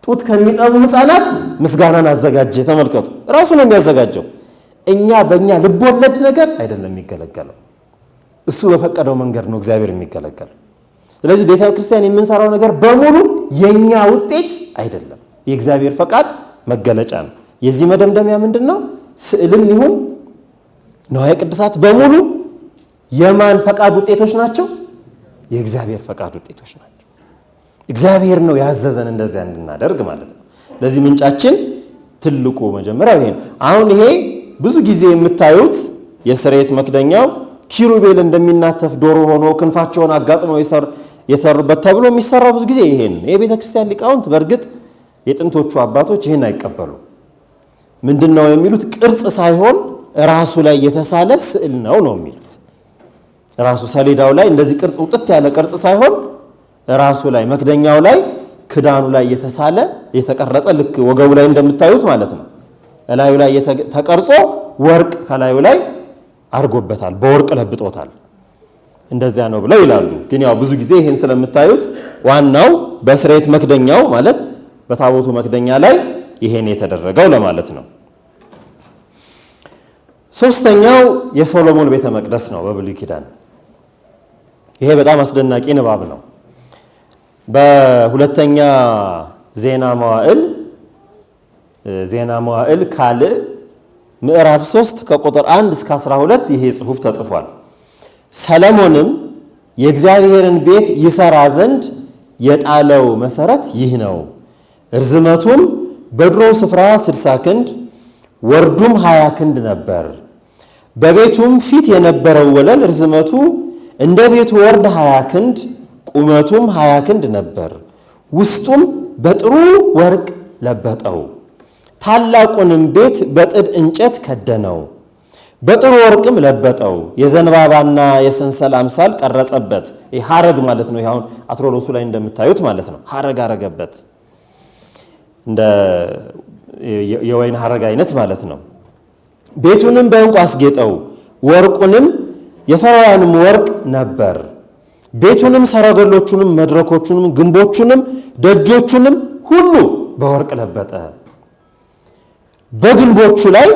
ጡት ከሚጠቡ ሕፃናት ምስጋናን አዘጋጀ። ተመልከቱ፣ ራሱ ነው የሚያዘጋጀው። እኛ በእኛ ልብ ወለድ ነገር አይደለም የሚገለገለው፣ እሱ በፈቀደው መንገድ ነው እግዚአብሔር የሚገለገለው። ስለዚህ ቤተ ክርስቲያን የምንሰራው ነገር በሙሉ የኛ ውጤት አይደለም፣ የእግዚአብሔር ፈቃድ መገለጫ ነው። የዚህ መደምደሚያ ምንድን ነው? ስዕልም ይሁን ንዋየ ቅድሳት በሙሉ የማን ፈቃድ ውጤቶች ናቸው? የእግዚአብሔር ፈቃድ ውጤቶች ናቸው። እግዚአብሔር ነው ያዘዘን እንደዚያ እንድናደርግ ማለት ነው። ለዚህ ምንጫችን ትልቁ መጀመሪያው ይሄ ነው። አሁን ይሄ ብዙ ጊዜ የምታዩት የስርየት መክደኛው ኪሩቤል እንደሚናተፍ ዶሮ ሆኖ ክንፋቸውን አጋጥመው የተሰሩበት ተብሎ የሚሰራው ብዙ ጊዜ ይሄን የቤተ ክርስቲያን ሊቃውንት በእርግጥ የጥንቶቹ አባቶች ይሄን አይቀበሉ። ምንድን ነው የሚሉት? ቅርጽ ሳይሆን ራሱ ላይ የተሳለ ስዕል ነው የሚሉት። ራሱ ሰሌዳው ላይ እንደዚህ ቅርጽ ውጥት ያለ ቅርጽ ሳይሆን ራሱ ላይ መክደኛው ላይ ክዳኑ ላይ የተሳለ የተቀረጸ፣ ልክ ወገቡ ላይ እንደምታዩት ማለት ነው። እላዩ ላይ ተቀርጾ ወርቅ ከላዩ ላይ አድርጎበታል፣ በወርቅ ለብጦታል። እንደዚያ ነው ብለው ይላሉ። ግን ያው ብዙ ጊዜ ይህን ስለምታዩት ዋናው በስርየት መክደኛው ማለት በታቦቱ መክደኛ ላይ ይሄን የተደረገው ለማለት ነው። ሶስተኛው የሶሎሞን ቤተ መቅደስ ነው በብሉይ ኪዳን። ይሄ በጣም አስደናቂ ንባብ ነው። በሁለተኛ ዜና መዋዕል ካልዕ ምዕራፍ 3 ከቁጥር 1 እስከ 12 ይሄ ጽሑፍ ተጽፏል። ሰለሞንም የእግዚአብሔርን ቤት ይሰራ ዘንድ የጣለው መሰረት ይህ ነው። ርዝመቱም በድሮው ስፍራ 60 ክንድ ወርዱም 20 ክንድ ነበር። በቤቱም ፊት የነበረው ወለል ርዝመቱ እንደ ቤቱ ወርድ 20 ክንድ ቁመቱም 20 ክንድ ነበር። ውስጡም በጥሩ ወርቅ ለበጠው። ታላቁንም ቤት በጥድ እንጨት ከደነው፣ በጥሩ ወርቅም ለበጠው። የዘንባባና የሰንሰል አምሳል ቀረጸበት። ይህ ሐረግ ማለት ነው። አሁን አትሮሎሱ ላይ እንደምታዩት ማለት ነው። ሐረግ አረገበት፣ እንደ የወይን ሐረግ አይነት ማለት ነው። ቤቱንም በዕንቁ አስጌጠው፣ ወርቁንም የፈርዖንም ወርቅ ነበር። ቤቱንም ሰረገሎቹንም መድረኮቹንም ግንቦቹንም ደጆቹንም ሁሉ በወርቅ ለበጠ። በግንቦቹ ላይ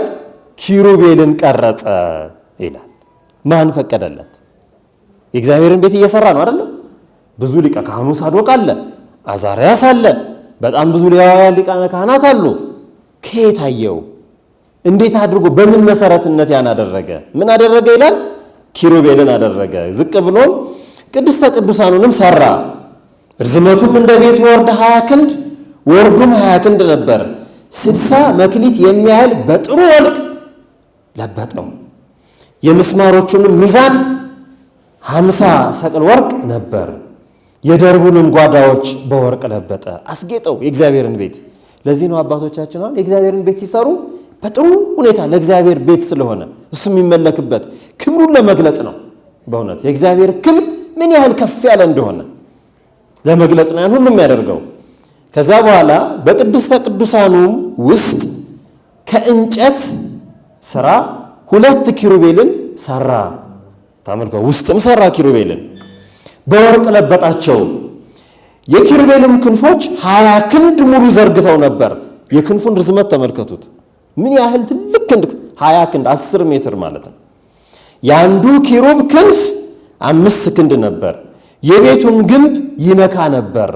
ኪሩቤልን ቀረጸ ይላል። ማን ፈቀደለት? የእግዚአብሔርን ቤት እየሰራ ነው አይደለም? ብዙ ሊቀ ካህኑ ሳዶቅ አለ፣ አዛርያስ አለ፣ በጣም ብዙ ሌዋውያን ሊቃነ ካህናት አሉ። ከየት አየው? እንዴት አድርጎ በምን መሰረትነት ያን አደረገ? ምን አደረገ ይላል? ኪሩቤልን አደረገ። ዝቅ ብሎም ቅድስተ ቅዱሳኑንም ሰራ። ርዝመቱም እንደ ቤቱ ወርድ 20 ክንድ ወርዱም 20 ክንድ ነበር። 60 መክሊት የሚያህል በጥሩ ወርቅ ለበጠው። የምስማሮቹንም ሚዛን 50 ሰቅል ወርቅ ነበር። የደርቡንም ጓዳዎች በወርቅ ለበጠ፣ አስጌጠው የእግዚአብሔርን ቤት። ለዚህ ነው አባቶቻችን አሁን የእግዚአብሔርን ቤት ሲሰሩ በጥሩ ሁኔታ ለእግዚአብሔር ቤት ስለሆነ እሱ የሚመለክበት ክብሩን ለመግለጽ ነው። በእውነት የእግዚአብሔር ክብር ምን ያህል ከፍ ያለ እንደሆነ ለመግለጽ ነው ያን ሁሉ የሚያደርገው። ከዛ በኋላ በቅድስተ ቅዱሳኑ ውስጥ ከእንጨት ስራ 2 ኪሩቤልን ሰራ። ተመልከቱ፣ ውስጥም ሰራ ኪሩቤልን፣ በወርቅ ለበጣቸው። የኪሩቤልም ክንፎች 20 ክንድ ሙሉ ዘርግተው ነበር። የክንፉን ርዝመት ተመልከቱት፣ ምን ያህል ትልቅ ክንድ! 20 ክንድ 10 ሜትር ማለት ነው። የአንዱ ኪሩብ ክንፍ 5 ክንድ ነበር። የቤቱን ግንብ ይነካ ነበር።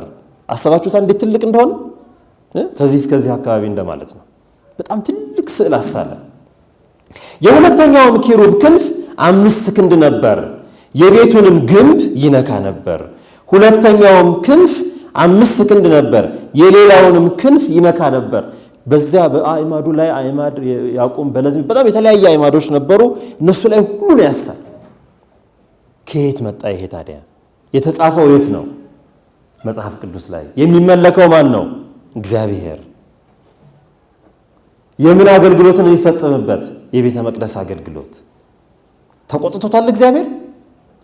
አሰባችሁታ እንዴት ትልቅ እንደሆነ? ከዚህ እስከዚህ አካባቢ እንደማለት ነው። በጣም ትልቅ ስዕል አሳለ። የሁለተኛውም ኪሩብ ክንፍ 5 ክንድ ነበር። የቤቱንም ግንብ ይነካ ነበር። ሁለተኛውም ክንፍ 5 ክንድ ነበር። የሌላውንም ክንፍ ይነካ ነበር። በዚያ በአዕማዱ ላይ አዕማድ ያዕቆብ በለዝም በጣም የተለያየ አዕማዶች ነበሩ። እነሱ ላይ ሁሉ ያሳል። ከየት መጣ ይሄ ታዲያ? የተጻፈው የት ነው? መጽሐፍ ቅዱስ ላይ። የሚመለከው ማን ነው? እግዚአብሔር። የምን አገልግሎትን የሚፈጸምበት? የቤተ መቅደስ አገልግሎት። ተቆጥቶታል እግዚአብሔር?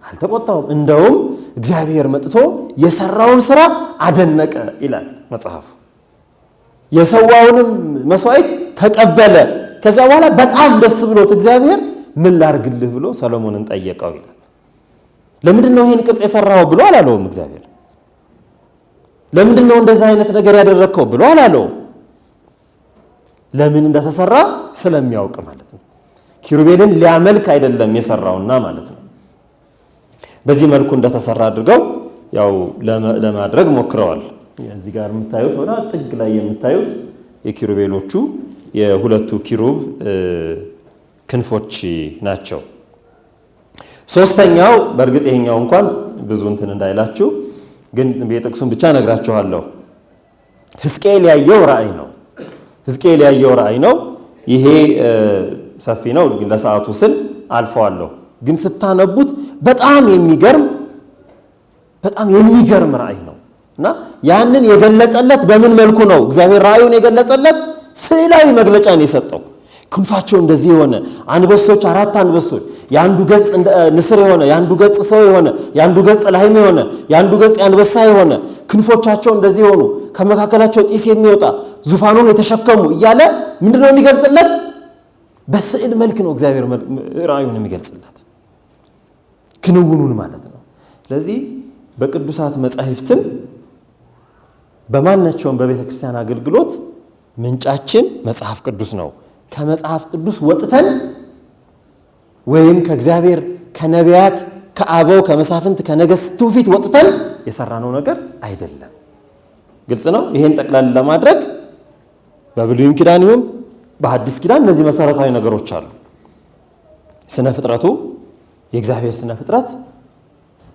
አልተቆጣውም። እንደውም እግዚአብሔር መጥቶ የሰራውን ስራ አደነቀ ይላል መጽሐፉ። የሰዋውንም መስዋዕት ተቀበለ። ከዛ በኋላ በጣም ደስ ብሎት እግዚአብሔር ምን ላርግልህ ብሎ ሰሎሞንን ጠየቀው ይላል። ለምንድን ነው ይሄን ቅርጽ የሰራው ብሎ አላለውም እግዚአብሔር። ለምንድን ነው እንደዛ አይነት ነገር ያደረከው ብሎ አላለውም። ለምን እንደተሰራ ስለሚያውቅ ማለት ነው። ኪሩቤልን ሊያመልክ አይደለም የሰራውና ማለት ነው። በዚህ መልኩ እንደተሰራ አድርገው ያው ለማድረግ ሞክረዋል። እዚህ ጋር የምታዩት ወደ ጥግ ላይ የምታዩት የኪሩቤሎቹ የሁለቱ ኪሩብ ክንፎች ናቸው። ሶስተኛው በእርግጥ ይሄኛው እንኳን ብዙ እንትን እንዳይላችሁ ግን የጥቅሱን ብቻ ነግራችኋለሁ። ሕዝቅኤል ያየው ራእይ ነው። ሕዝቅኤል ያየው ራእይ ነው። ይሄ ሰፊ ነው፣ ግን ለሰዓቱ ስል አልፈዋለሁ። ግን ስታነቡት በጣም የሚገርም ራእይ ነው እና ያንን የገለጸለት በምን መልኩ ነው? እግዚአብሔር ራእዩን የገለጸለት ስዕላዊ መግለጫን የሰጠው። ክንፋቸው እንደዚህ የሆነ አንበሶች፣ 4 አንበሶች፣ የአንዱ ገጽ ንስር የሆነ የአንዱ ገጽ ሰው የሆነ የአንዱ ገጽ ላህም የሆነ የአንዱ ገጽ አንበሳ የሆነ ክንፎቻቸው እንደዚህ የሆኑ ከመካከላቸው ጢስ የሚወጣ ዙፋኑን የተሸከሙ እያለ ምንድነው የሚገልጽለት? በስዕል መልክ ነው እግዚአብሔር ራእዩን የሚገልጽለት፣ ክንውኑን ማለት ነው። ስለዚህ በቅዱሳት መጻሕፍትም በማናቸውም በቤተ ክርስቲያን አገልግሎት ምንጫችን መጽሐፍ ቅዱስ ነው። ከመጽሐፍ ቅዱስ ወጥተን ወይም ከእግዚአብሔር ከነቢያት ከአበው ከመሳፍንት ከነገሥቱ ፊት ወጥተን የሰራነው ነገር አይደለም። ግልጽ ነው። ይሄን ጠቅላላ ለማድረግ በብሉይም ኪዳን ይሁን በሐዲስ ኪዳን እነዚህ መሰረታዊ ነገሮች አሉ። ስነ ፍጥረቱ የእግዚአብሔር ስነ ፍጥረት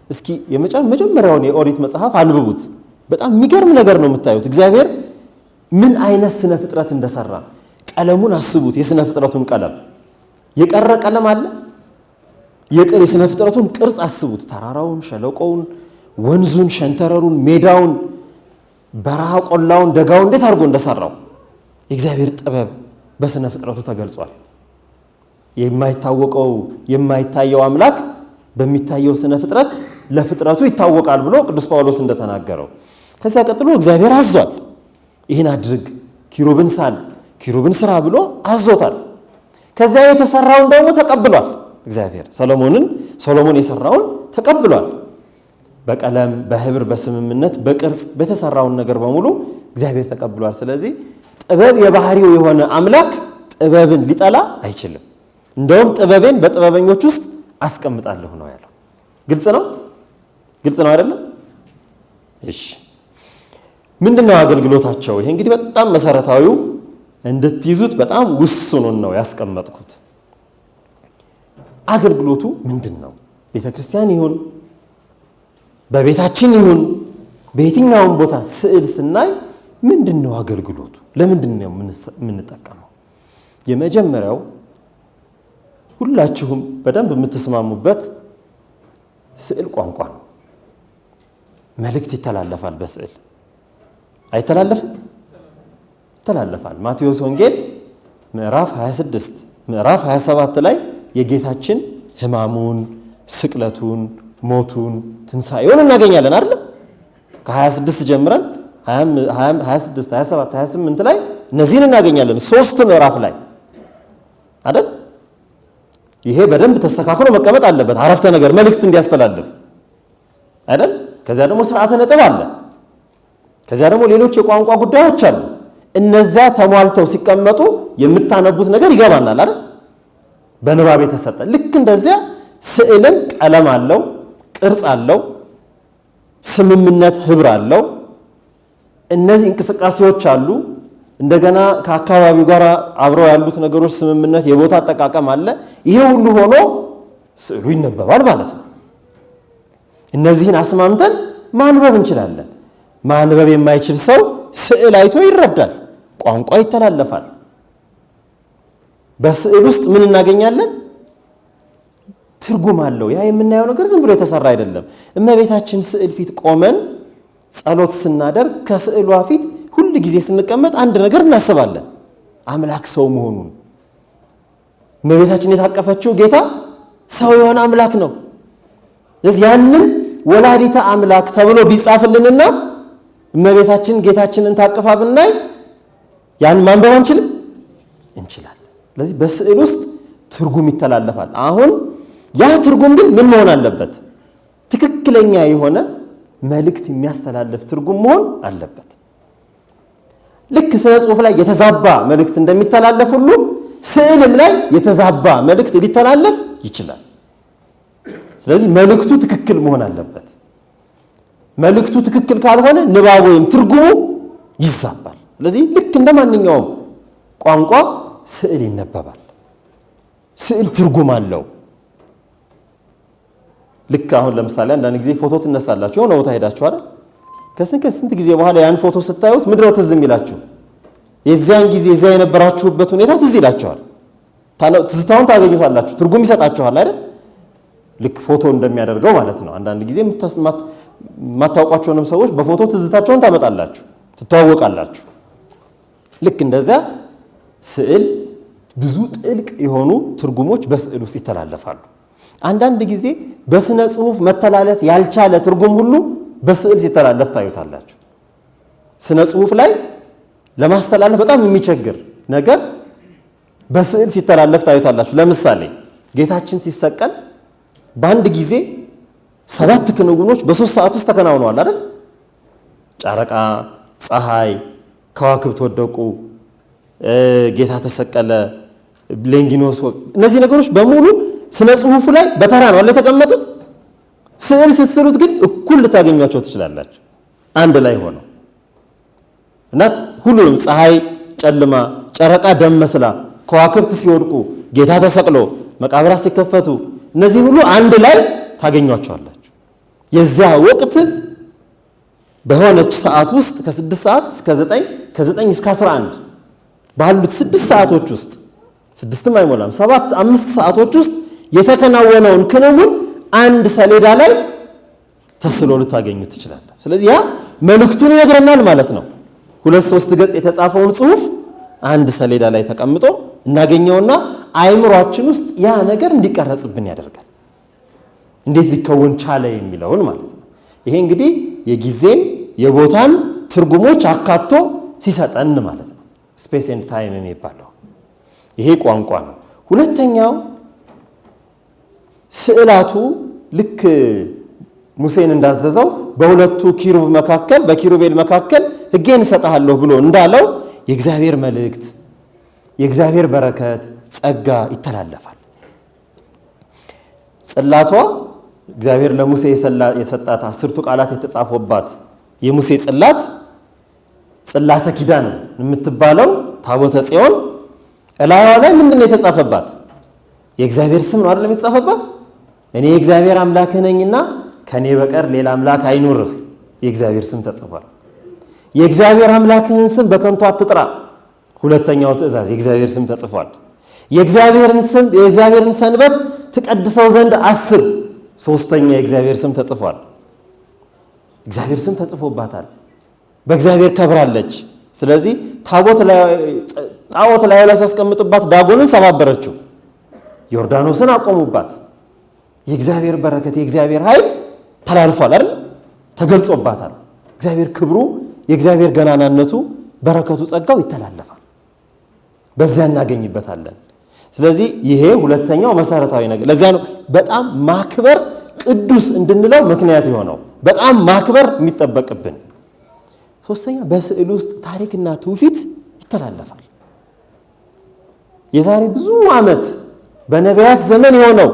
እስኪ የመጀመሪያውን የኦሪት መጽሐፍ አንብቡት። በጣም የሚገርም ነገር ነው የምታዩት። እግዚአብሔር ምን አይነት ስነ ፍጥረት እንደሰራ ቀለሙን አስቡት። የስነ ፍጥረቱን ቀለም የቀረ ቀለም አለ። የስነ ፍጥረቱን ቅርጽ አስቡት። ተራራውን፣ ሸለቆውን፣ ወንዙን፣ ሸንተረሩን፣ ሜዳውን፣ በረሃ ቆላውን፣ ደጋውን እንዴት አድርጎ እንደሰራው የእግዚአብሔር ጥበብ በስነ ፍጥረቱ ተገልጿል። የማይታወቀው የማይታየው አምላክ በሚታየው ስነ ፍጥረት ለፍጥረቱ ይታወቃል ብሎ ቅዱስ ጳውሎስ እንደተናገረው። ከዚያ ቀጥሎ እግዚአብሔር አዟል። ይህን አድርግ፣ ኪሩብን ሳል፣ ኪሩብን ስራ ብሎ አዞታል። ከዚያ የተሰራውን ደግሞ ተቀብሏል። እግዚአብሔር ሰሎሞን የሰራውን ተቀብሏል። በቀለም በህብር በስምምነት በቅርጽ በተሰራውን ነገር በሙሉ እግዚአብሔር ተቀብሏል። ስለዚህ ጥበብ የባህሪው የሆነ አምላክ ጥበብን ሊጠላ አይችልም። እንደውም ጥበቤን በጥበበኞች ውስጥ አስቀምጣለሁ ነው ያለው። ግልጽ ነው አይደለም? እሺ፣ ምንድነው አገልግሎታቸው? ይሄ እንግዲህ በጣም መሰረታዊው እንድትይዙት በጣም ውስኑን ነው ያስቀመጥኩት። አገልግሎቱ ምንድነው? ቤተክርስቲያን ይሁን በቤታችን ይሁን በየትኛውም ቦታ ስዕል ስናይ ምንድነው አገልግሎቱ? ለምንድነው የምንጠቀመው? የመጀመሪያው ሁላችሁም በደንብ የምትስማሙበት ስዕል ቋንቋ ነው። መልእክት ይተላለፋል በስዕል አይተላለፍም? ይተላለፋል። ማቴዎስ ወንጌል ምዕራፍ 26 ምዕራፍ 27 ላይ የጌታችን ሕማሙን፣ ስቅለቱን፣ ሞቱን፣ ትንሣኤውን እናገኛለን አይደል? ከ26 ጀምረን 26፣ 27፣ 28 ላይ እነዚህን እናገኛለን። 3 ምዕራፍ ላይ አይደል? ይሄ በደንብ ተስተካክሎ መቀመጥ አለበት። አረፍተ ነገር መልእክት እንዲያስተላልፍ አይደል? ከዚያ ደግሞ ስርዓተ ነጥብ አለ። ከዚያ ደግሞ ሌሎች የቋንቋ ጉዳዮች አሉ። እነዚያ ተሟልተው ሲቀመጡ የምታነቡት ነገር ይገባናል አይደል? በንባብ የተሰጠ ልክ እንደዚያ ስዕልም ቀለም አለው፣ ቅርጽ አለው፣ ስምምነት ህብር አለው። እነዚህ እንቅስቃሴዎች አሉ። እንደገና ከአካባቢው ጋር አብረው ያሉት ነገሮች ስምምነት፣ የቦታ አጠቃቀም አለ። ይሄ ሁሉ ሆኖ ስዕሉ ይነበባል ማለት ነው። እነዚህን አስማምተን ማንበብ እንችላለን። ማንበብ የማይችል ሰው ስዕል አይቶ ይረዳል፣ ቋንቋ ይተላለፋል። በስዕል ውስጥ ምን እናገኛለን? ትርጉም አለው። ያ የምናየው ነገር ዝም ብሎ የተሰራ አይደለም። እመቤታችን ስዕል ፊት ቆመን ጸሎት ስናደርግ ከስዕሏ ፊት ሁል ጊዜ ስንቀመጥ አንድ ነገር እናስባለን፣ አምላክ ሰው መሆኑን። እመቤታችን የታቀፈችው ጌታ ሰው የሆነ አምላክ ነው። ስለዚህ ያንን ወላዲተ አምላክ ተብሎ ቢጻፍልንና እመቤታችን ጌታችንን ታቅፋ ብናይ ያን ማንበብ አንችልም? እንችላለን። ስለዚህ በስዕል ውስጥ ትርጉም ይተላለፋል። አሁን ያ ትርጉም ግን ምን መሆን አለበት? ትክክለኛ የሆነ መልእክት የሚያስተላልፍ ትርጉም መሆን አለበት። ልክ ስነ ጽሑፍ ላይ የተዛባ መልእክት እንደሚተላለፍ ሁሉ ስዕልም ላይ የተዛባ መልእክት ሊተላለፍ ይችላል። ስለዚህ መልእክቱ ትክክል መሆን አለበት። መልእክቱ ትክክል ካልሆነ ንባብ ወይም ትርጉሙ ይዛባል። ስለዚህ ልክ እንደ ማንኛውም ቋንቋ ስዕል ይነበባል። ስዕል ትርጉም አለው። ልክ አሁን ለምሳሌ አንዳንድ ጊዜ ፎቶ ትነሳላችሁ፣ የሆነ ቦታ ሄዳችሁ አይደል? ከስንት ጊዜ በኋላ ያን ፎቶ ስታዩት ምንድነው ትዝ የሚላችሁ? የዚያን ጊዜ እዚያ የነበራችሁበት ሁኔታ ትዝ ይላችኋል። ትዝታውን ታገኙታላችሁ፣ ትርጉም ይሰጣችኋል አይደል? ልክ ፎቶ እንደሚያደርገው ማለት ነው። አንዳንድ ጊዜ የማታውቋቸውንም ሰዎች በፎቶ ትዝታቸውን ታመጣላችሁ፣ ትተዋወቃላችሁ። ልክ እንደዚያ ስዕል ብዙ ጥልቅ የሆኑ ትርጉሞች በስዕል ውስጥ ይተላለፋሉ። አንዳንድ ጊዜ በስነ ጽሑፍ መተላለፍ ያልቻለ ትርጉም ሁሉ በስዕል ሲተላለፍ ታዩታላችሁ። ስነ ጽሑፍ ላይ ለማስተላለፍ በጣም የሚቸግር ነገር በስዕል ሲተላለፍ ታዩታላችሁ። ለምሳሌ ጌታችን ሲሰቀል በአንድ ጊዜ 7 ክንውኖች በ3 ሰዓት ውስጥ ተከናውነዋል አይደል? ጨረቃ፣ ፀሐይ፣ ከዋክብት ወደቁ፣ ጌታ ተሰቀለ፣ ሌንጊኖስ። እነዚህ ነገሮች በሙሉ ስነ ጽሑፉ ላይ በተራ ነው የተቀመጡት። ስዕል ስትስሉት ግን እኩል ልታገኟቸው ትችላላችሁ፣ አንድ ላይ ሆነው እና ሁሉንም ፀሐይ ጨልማ፣ ጨረቃ ደም መስላ፣ ከዋክብት ሲወድቁ፣ ጌታ ተሰቅሎ፣ መቃብራት ሲከፈቱ፣ እነዚህን ሁሉ አንድ ላይ ታገኟቸዋላችሁ። የዚያ ወቅት በሆነች ሰዓት ውስጥ ከ6 ሰዓት እስከ 9 ከ9 እስከ 11 ባሉት 6 ሰዓቶች ውስጥ 6ም አይሞላም 5 ሰዓቶች ውስጥ የተከናወነውን ክንውን አንድ ሰሌዳ ላይ ተስሎ ልታገኙ ትችላላችሁ። ስለዚህ ያ መልእክቱን ይነግረናል ማለት ነው። 2-3 ገጽ የተጻፈውን ጽሑፍ አንድ ሰሌዳ ላይ ተቀምጦ እናገኘውና አእምሯችን ውስጥ ያ ነገር እንዲቀረጽብን ያደርጋል። እንዴት ሊከወን ቻለ የሚለውን ማለት ነው። ይሄ እንግዲህ የጊዜን የቦታን ትርጉሞች አካቶ ሲሰጠን ማለት ነው። ስፔስ ኤንድ ታይም የሚባለው ይሄ ቋንቋ ነው። ሁለተኛው ስዕላቱ ልክ ሙሴን እንዳዘዘው በሁለቱ ኪሩብ መካከል በኪሩቤል መካከል ሕጌን እሰጥሃለሁ ብሎ እንዳለው የእግዚአብሔር መልእክት፣ የእግዚአብሔር በረከት፣ ጸጋ ይተላለፋል። ጽላቷ እግዚአብሔር ለሙሴ የሰጣት 10ቱ ቃላት የተጻፉባት የሙሴ ጽላት ጽላተ ኪዳን የምትባለው ታቦተ ጽዮን እላዋ ላይ ምንድነው የተጻፈባት? የእግዚአብሔር ስም ነው አይደለም የተጻፈባት? እኔ የእግዚአብሔር አምላክህ ነኝና ከኔ በቀር ሌላ አምላክ አይኖርህ። የእግዚአብሔር ስም ተጽፏል። የእግዚአብሔር አምላክህን ስም በከንቱ አትጥራ። ሁለተኛው ትእዛዝ የእግዚአብሔር ስም ተጽፏል። የእግዚአብሔርን ሰንበት ትቀድሰው ዘንድ አስብ። ሶስተኛ የእግዚአብሔር ስም ተጽፏል። እግዚአብሔር ስም ተጽፎባታል። በእግዚአብሔር ከብራለች። ስለዚህ ጣዖት ላይ ሲያስቀምጥባት ዳጎንን ሰባበረችው። ዮርዳኖስን አቆሙባት። የእግዚአብሔር በረከት የእግዚአብሔር ኃይል ተላልፏል አይደል? ተገልጾባታል። እግዚአብሔር ክብሩ የእግዚአብሔር ገናናነቱ በረከቱ ጸጋው ይተላለፋል። በዚያ እናገኝበታለን። ስለዚህ ይሄ ሁለተኛው መሰረታዊ ነገር። ለዚያ ነው በጣም ማክበር ቅዱስ እንድንለው ምክንያት የሆነው በጣም ማክበር የሚጠበቅብን። ሶስተኛ በስዕል ውስጥ ታሪክና ትውፊት ይተላለፋል። የዛሬ ብዙ ዓመት በነቢያት ዘመን የሆነው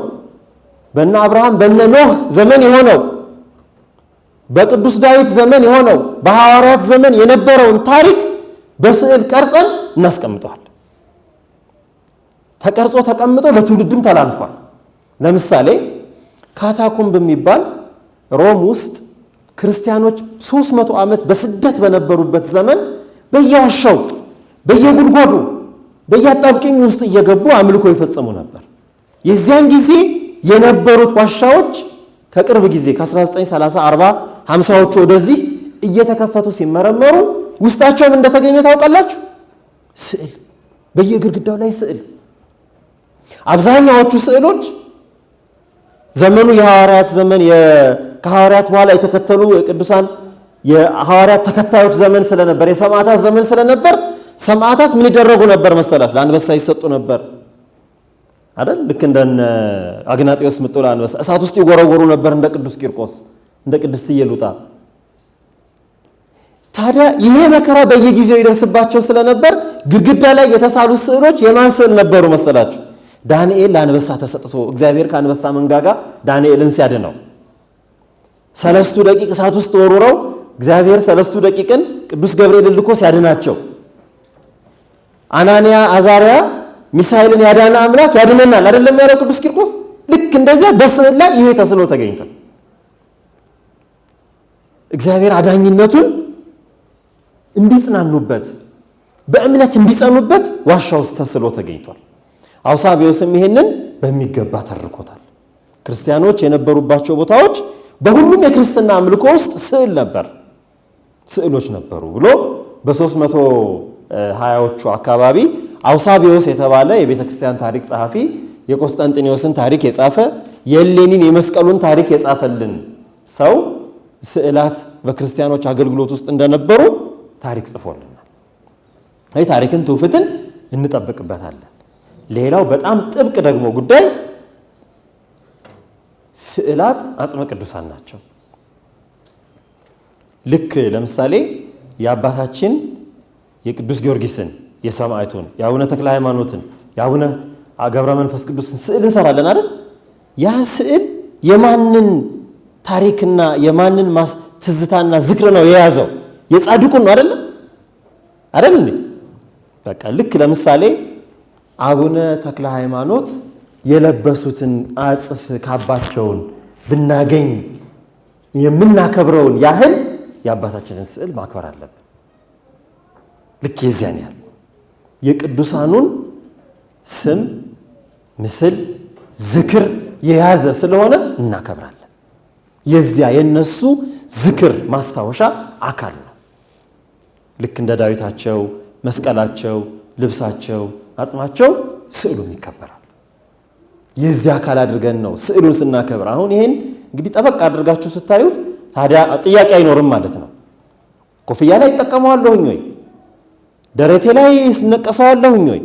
በእነ አብርሃም በእነ ኖህ ዘመን የሆነው በቅዱስ ዳዊት ዘመን የሆነው በሐዋርያት ዘመን የነበረውን ታሪክ በስዕል ቀርጸን እናስቀምጠዋል። ተቀርጾ ተቀምጦ ለትውልድም ተላልፏል። ለምሳሌ ካታኮምብ በሚባል ሮም ውስጥ ክርስቲያኖች 300 ዓመት በስደት በነበሩበት ዘመን በየዋሻው በየጉድጓዱ በየአጣብቂኝ ውስጥ እየገቡ አምልኮ ይፈጽሙ ነበር። የዚያን ጊዜ የነበሩት ዋሻዎች ከቅርብ ጊዜ ከ1930 40 50ዎቹ ወደዚህ እየተከፈቱ ሲመረመሩ ውስጣቸውም እንደተገኘ ታውቃላችሁ። ስዕል፣ በየግድግዳው ላይ ስዕል። አብዛኛዎቹ ስዕሎች ዘመኑ የሐዋርያት ዘመን ከሐዋርያት በኋላ የተከተሉ የቅዱሳን የሐዋርያት ተከታዮች ዘመን ስለነበር የሰማዕታት ዘመን ስለነበር ሰማዕታት ምን ይደረጉ ነበር መሰላችሁ? ለአንበሳ ይሰጡ ነበር አይደል? ልክ እንደነ አግናጤዎስ ምጥላ አንበሳ እሳት ውስጥ ይወረወሩ ነበር፣ እንደ ቅዱስ ቂርቆስ እንደ ቅድስት ኢየሉጣ። ታዲያ ይሄ መከራ በየጊዜው ይደርስባቸው ስለነበር ግድግዳ ላይ የተሳሉ ስዕሎች የማን ስዕል ነበሩ መሰላችሁ? ዳንኤል ለአንበሳ ተሰጥቶ እግዚአብሔር ከአንበሳ መንጋጋ ዳንኤልን ሲያድነው፣ ሰለስቱ ደቂቅ እሳት ውስጥ ወርውረው እግዚአብሔር ሰለስቱ ደቂቅን ቅዱስ ገብርኤል ልኮ ሲያድናቸው፣ አናንያ አዛሪያ ሚሳኤልን ያዳነ አምላክ ያድነናል አይደለም ያለው ቅዱስ ቂርቆስ። ልክ እንደዚያ በስዕል ላይ ይሄ ተስሎ ተገኝቷል። እግዚአብሔር አዳኝነቱን እንዲጽናኑበት በእምነት እንዲጸኑበት ዋሻ ውስጥ ተስሎ ተገኝቷል። አውሳቢዮስም ይሄንን በሚገባ ተርኮታል። ክርስቲያኖች የነበሩባቸው ቦታዎች በሁሉም የክርስትና አምልኮ ውስጥ ስዕል ነበር፣ ስዕሎች ነበሩ ብሎ በ320ዎቹ አካባቢ አውሳቢዮስ የተባለ የቤተ ክርስቲያን ታሪክ ጸሐፊ የቆስጠንጢኖስን ታሪክ የጻፈ የሌኒን የመስቀሉን ታሪክ የጻፈልን ሰው ስዕላት በክርስቲያኖች አገልግሎት ውስጥ እንደነበሩ ታሪክ ጽፎልናል። ይህ ታሪክን ትውፊትን እንጠብቅበታለን። ሌላው በጣም ጥብቅ ደግሞ ጉዳይ ስዕላት አጽመ ቅዱሳን ናቸው። ልክ ለምሳሌ የአባታችን የቅዱስ ጊዮርጊስን የሰማዕቱን የአቡነ ተክለ ሃይማኖትን የአቡነ ገብረ መንፈስ ቅዱስን ስዕል እንሰራለን አይደል? ያ ስዕል የማንን ታሪክና የማንን ትዝታና ዝክር ነው የያዘው? የጻድቁን ነው አይደል? አይደል? በቃ ልክ ለምሳሌ አቡነ ተክለ ሃይማኖት የለበሱትን አጽፍ ካባቸውን ብናገኝ የምናከብረውን ያህል የአባታችንን ስዕል ማክበር አለብን። ልክ የዚያን ያህል የቅዱሳኑን ስም፣ ምስል፣ ዝክር የያዘ ስለሆነ እናከብራለን። የዚያ የነሱ ዝክር ማስታወሻ አካል ነው። ልክ እንደ ዳዊታቸው፣ መስቀላቸው፣ ልብሳቸው፣ አጽማቸው ስዕሉም ይከበራል። የዚህ አካል አድርገን ነው ስዕሉን ስናከብር። አሁን ይሄን እንግዲህ ጠበቅ አድርጋችሁ ስታዩት ታዲያ ጥያቄ አይኖርም ማለት ነው። ኮፍያ ላይ እጠቀመዋለሁኝ ወይ? ደረቴ ላይ ስነቀሰዋለሁኝ ወይ?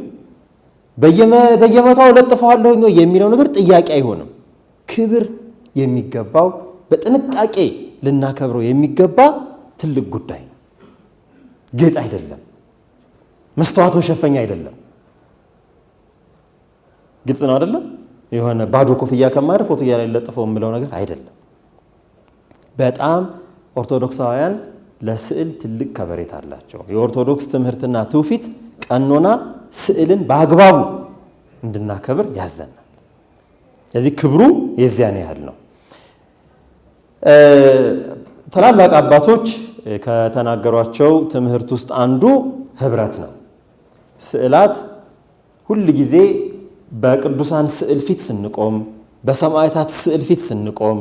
በየመታው ለጥፈዋለሁኝ ወይ የሚለው ነገር ጥያቄ አይሆንም። ክብር የሚገባው በጥንቃቄ ልናከብረው የሚገባ ትልቅ ጉዳይ ነው። ጌጥ አይደለም፣ መስተዋት መሸፈኛ አይደለም። ግልጽ ነው አይደለም? የሆነ ባዶ ኮፍያ ከማድረግ ፎቶያ ላይ ለጥፈው የምለው ነገር አይደለም። በጣም ኦርቶዶክሳውያን ለስዕል ትልቅ ከበሬታ አላቸው። የኦርቶዶክስ ትምህርትና ትውፊት ቀኖና ስዕልን በአግባቡ እንድናከብር ያዘናል። ስለዚህ ክብሩ የዚያን ያህል ነው። ታላላቅ አባቶች ከተናገሯቸው ትምህርት ውስጥ አንዱ ህብረት ነው። ስዕላት ሁል ጊዜ በቅዱሳን ስዕል ፊት ስንቆም፣ በሰማዕታት ስዕል ፊት ስንቆም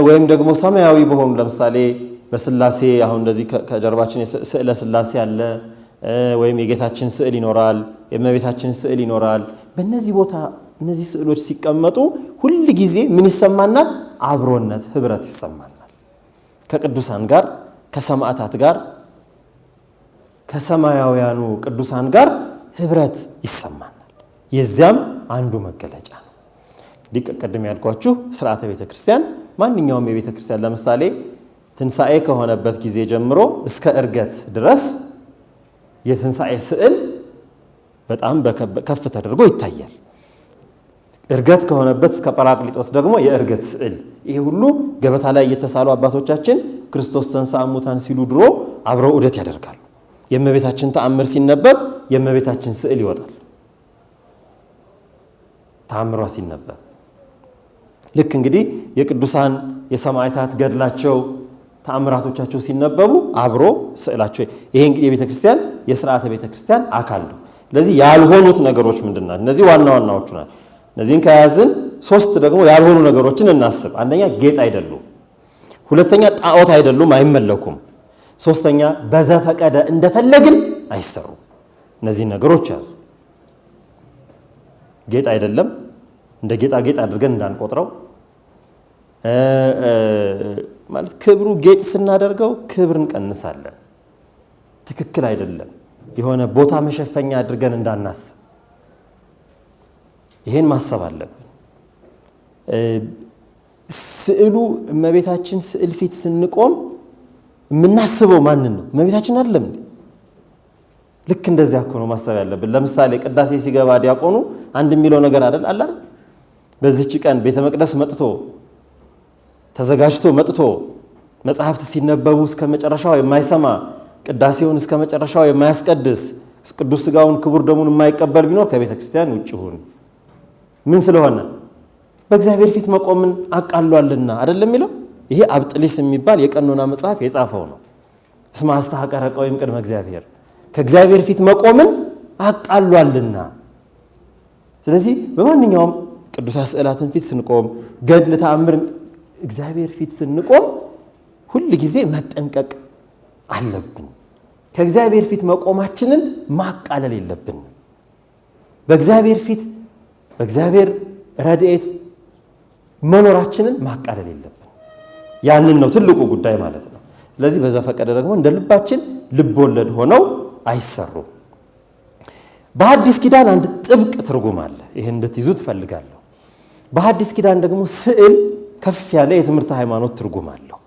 ወይም ደግሞ ሰማያዊ በሆኑ ለምሳሌ በስላሴ አሁን እንደዚህ ከጀርባችን ስዕለ ስላሴ አለ፣ ወይም የጌታችን ስዕል ይኖራል፣ የእመቤታችን ስዕል ይኖራል። በእነዚህ ቦታ እነዚህ ስዕሎች ሲቀመጡ ሁል ጊዜ ምን ይሰማናል? አብሮነት፣ ህብረት ይሰማናል። ከቅዱሳን ጋር፣ ከሰማዕታት ጋር፣ ከሰማያውያኑ ቅዱሳን ጋር ህብረት ይሰማናል። የዚያም አንዱ መገለጫ ነው። ቅድም ያልኳችሁ ስርዓተ ቤተ ክርስቲያን ማንኛውም የቤተ ክርስቲያን ለምሳሌ ትንሣኤ ከሆነበት ጊዜ ጀምሮ እስከ ዕርገት ድረስ የትንሣኤ ስዕል በጣም ከፍ ተደርጎ ይታያል። ዕርገት ከሆነበት እስከ ጰራቅሊጦስ ደግሞ የዕርገት ስዕል። ይሄ ሁሉ ገበታ ላይ የተሳሉ አባቶቻችን ክርስቶስ ተንሥአ እሙታን ሲሉ ድሮ አብረው ዑደት ያደርጋሉ። የእመቤታችን ተአምር ሲነበብ የእመቤታችን ስዕል ይወጣል። ተአምሯ ሲነበብ ልክ እንግዲህ የቅዱሳን የሰማዕታት ገድላቸው ተአምራቶቻቸው ሲነበቡ አብሮ ስዕላቸው። ይሄ እንግዲህ የቤተ ክርስቲያን የሥርዓተ ቤተ ክርስቲያን አካል ነው። ስለዚህ ያልሆኑት ነገሮች ምንድናቸው? እነዚህ ዋና ዋናዎቹ ናቸው። እነዚህን ከያዝን ሶስት ደግሞ ያልሆኑ ነገሮችን እናስብ። አንደኛ ጌጥ አይደሉም። ሁለተኛ ጣዖት አይደሉም፣ አይመለኩም። ሶስተኛ በዘፈቀደ እንደፈለግን አይሰሩም። እነዚህን ነገሮች ያዙ። ጌጥ አይደለም፣ እንደ ጌጣጌጥ አድርገን እንዳንቆጥረው። ማለት ክብሩ ጌጥ ስናደርገው ክብር እንቀንሳለን። ትክክል አይደለም። የሆነ ቦታ መሸፈኛ አድርገን እንዳናስብ ይሄን ማሰብ አለብን። ስዕሉ እመቤታችን ስዕል ፊት ስንቆም የምናስበው ማንን ነው? እመቤታችን አይደለም እንዴ? ልክ እንደዚያ እኮ ነው ማሰብ ያለብን። ለምሳሌ ቅዳሴ ሲገባ ዲያቆኑ አንድ የሚለው ነገር አይደል? በዚህች ቀን ቤተ መቅደስ መጥቶ ተዘጋጅቶ መጥቶ መጽሐፍት ሲነበቡ እስከ መጨረሻው የማይሰማ ቅዳሴውን እስከ መጨረሻው የማያስቀድስ ቅዱስ ሥጋውን ክቡር ደሙን የማይቀበል ቢኖር ከቤተ ክርስቲያን ውጭ ይሁን። ምን ስለሆነ? በእግዚአብሔር ፊት መቆምን አቃሏልና አይደለም የሚለው። ይሄ አብጥሊስ የሚባል የቀኖና መጽሐፍ የጻፈው ነው። እስመ አስተሐቀረ ቀዊም ቅድመ እግዚአብሔር፣ ከእግዚአብሔር ፊት መቆምን አቃሏልና። ስለዚህ በማንኛውም ቅዱሳት ስዕላትን ፊት ስንቆም፣ ገድል ተአምር እግዚአብሔር ፊት ስንቆም ሁል ጊዜ መጠንቀቅ አለብን። ከእግዚአብሔር ፊት መቆማችንን ማቃለል የለብን። በእግዚአብሔር ፊት በእግዚአብሔር ረድኤት መኖራችንን ማቃለል የለብን። ያንን ነው ትልቁ ጉዳይ ማለት ነው። ስለዚህ በዘፈቀደ ደግሞ እንደ ልባችን ልብ ወለድ ሆነው አይሰሩም። በሐዲስ ኪዳን አንድ ጥብቅ ትርጉም አለ። ይህን እንድትይዙ ትፈልጋለሁ። በሐዲስ ኪዳን ደግሞ ስዕል ከፍ ያለ የትምህርት ሃይማኖት ትርጉም አለው።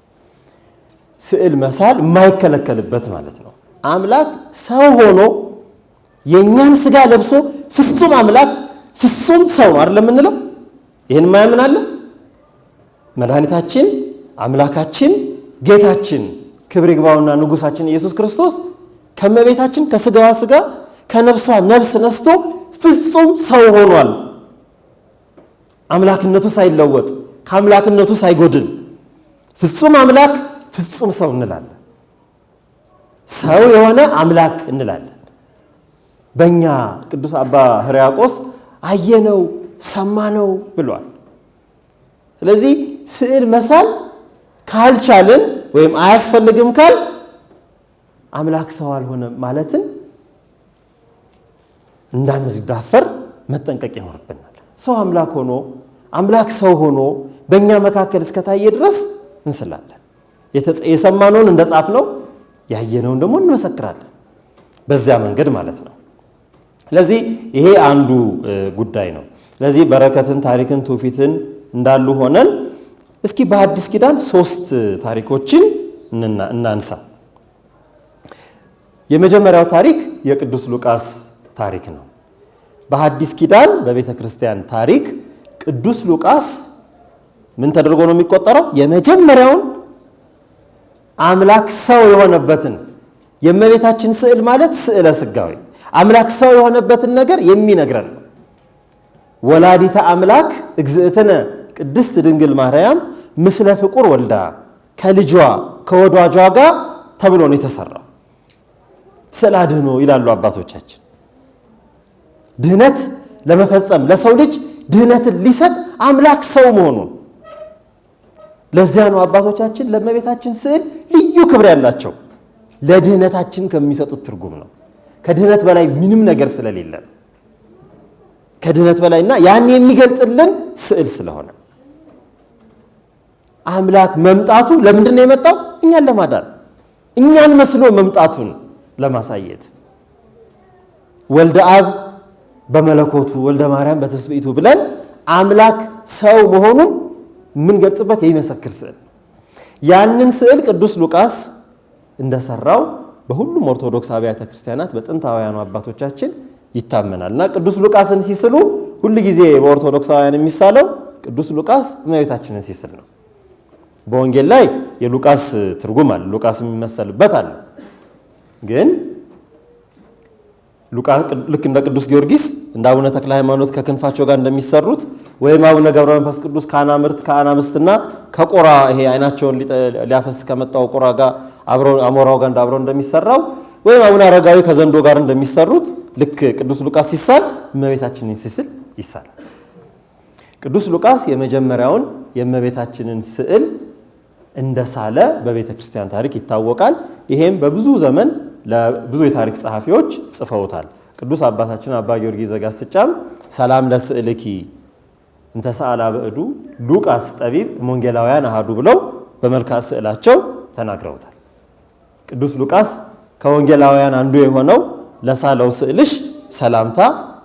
ስዕል መሳል የማይከለከልበት ማለት ነው። አምላክ ሰው ሆኖ የእኛን ሥጋ ለብሶ ፍጹም አምላክ ፍጹም ሰው ነው አይደለም የምንለው? ይህን ማያምን አለ? መድኃኒታችን አምላካችን ጌታችን ክብር ይግባውና ንጉሳችን ኢየሱስ ክርስቶስ ከእመቤታችን ከሥጋዋ ሥጋ ከነፍሷ ነፍስ ነስቶ ፍጹም ሰው ሆኗል። አምላክነቱ ሳይለወጥ ከአምላክነቱ ሳይጎድል ፍጹም አምላክ ፍጹም ሰው እንላለን። ሰው የሆነ አምላክ እንላለን። በእኛ ቅዱስ አባ ሕርያቆስ አየነው ሰማነው ብሏል። ስለዚህ ስዕል መሳል ካልቻልን ወይም አያስፈልግም ካል አምላክ ሰው አልሆነም ማለትን እንዳንዳፈር መጠንቀቅ ይኖርብናል። ሰው አምላክ ሆኖ አምላክ ሰው ሆኖ በእኛ መካከል እስከታየ ድረስ እንስላለን። የሰማነውን እንደጻፍነው ያየነውን ደግሞ እንመሰክራለን። በዚያ መንገድ ማለት ነው። ስለዚህ ይሄ አንዱ ጉዳይ ነው። ስለዚህ በረከትን፣ ታሪክን፣ ትውፊትን እንዳሉ ሆነን እስኪ በሐዲስ ኪዳን 3 ታሪኮችን እናንሳ። የመጀመሪያው ታሪክ የቅዱስ ሉቃስ ታሪክ ነው። በሐዲስ ኪዳን በቤተ ክርስቲያን ታሪክ ቅዱስ ሉቃስ ምን ተደርጎ ነው የሚቆጠረው? የመጀመሪያውን አምላክ ሰው የሆነበትን የእመቤታችን ስዕል ማለት ስዕለ ሥጋዌ አምላክ ሰው የሆነበትን ነገር የሚነግረን ነው። ወላዲተ አምላክ እግዝእትነ ቅድስት ድንግል ማርያም ምስለ ፍቁር ወልዳ ከልጇ ከወዳጇ ጋር ተብሎ ነው የተሰራው። ስዕለ አድኅኖ ይላሉ አባቶቻችን። ድህነት ለመፈጸም ለሰው ልጅ ድህነትን ሊሰጥ አምላክ ሰው መሆኑን። ለዚያ ነው አባቶቻችን ለእመቤታችን ስዕል ልዩ ክብር ያላቸው። ለድህነታችን ከሚሰጡት ትርጉም ነው። ከድህነት በላይ ምንም ነገር ስለሌለ ከድነት በላይና ያን የሚገልጽልን ስዕል ስለሆነ አምላክ መምጣቱ ለምንድን ነው የመጣው? እኛን ለማዳን፣ እኛን መስሎ መምጣቱን ለማሳየት ወልደ አብ በመለኮቱ ወልደ ማርያም በትስብእቱ ብለን አምላክ ሰው መሆኑን የምንገልጽበት የሚመሰክር ስዕል። ያንን ስዕል ቅዱስ ሉቃስ እንደሰራው በሁሉም ኦርቶዶክስ አብያተ ክርስቲያናት በጥንታውያኑ አባቶቻችን ይታመናል። እና ቅዱስ ሉቃስን ሲስሉ ሁል ጊዜ በኦርቶዶክሳውያን የሚሳለው ቅዱስ ሉቃስ እመቤታችንን ሲስል ነው። በወንጌል ላይ የሉቃስ ትርጉም አለ፣ ሉቃስ የሚመሰልበት አለ። ግን ልክ እንደ ቅዱስ ጊዮርጊስ እንደ አቡነ ተክለ ሃይማኖት ከክንፋቸው ጋር እንደሚሰሩት ወይም አቡነ ገብረ መንፈስ ቅዱስ ከአናምርትና ከቆራ ይሄ አይናቸውን ሊያፈስ ከመጣው ቆራ ጋር አሞራው ጋር አብረው እንደሚሰራው ወይም አቡነ አረጋዊ ከዘንዶ ጋር እንደሚሰሩት ልክ ቅዱስ ሉቃስ ሲሳል እመቤታችንን ሲስል ይሳላል። ቅዱስ ሉቃስ የመጀመሪያውን የእመቤታችንን ስዕል እንደሳለ በቤተ ክርስቲያን ታሪክ ይታወቃል። ይሄም በብዙ ዘመን ለብዙ የታሪክ ጸሐፊዎች ጽፈውታል። ቅዱስ አባታችን አባ ጊዮርጊስ ዘጋስጫም ሰላም ለስዕልኪ እንተ ሰአላ በእዱ ሉቃስ ጠቢብ ወንጌላውያን አሃዱ ብለው በመልክዓ ስዕላቸው ተናግረውታል። ቅዱስ ሉቃስ ከወንጌላውያን አንዱ የሆነው ለሳለው ስዕልሽ ሰላምታ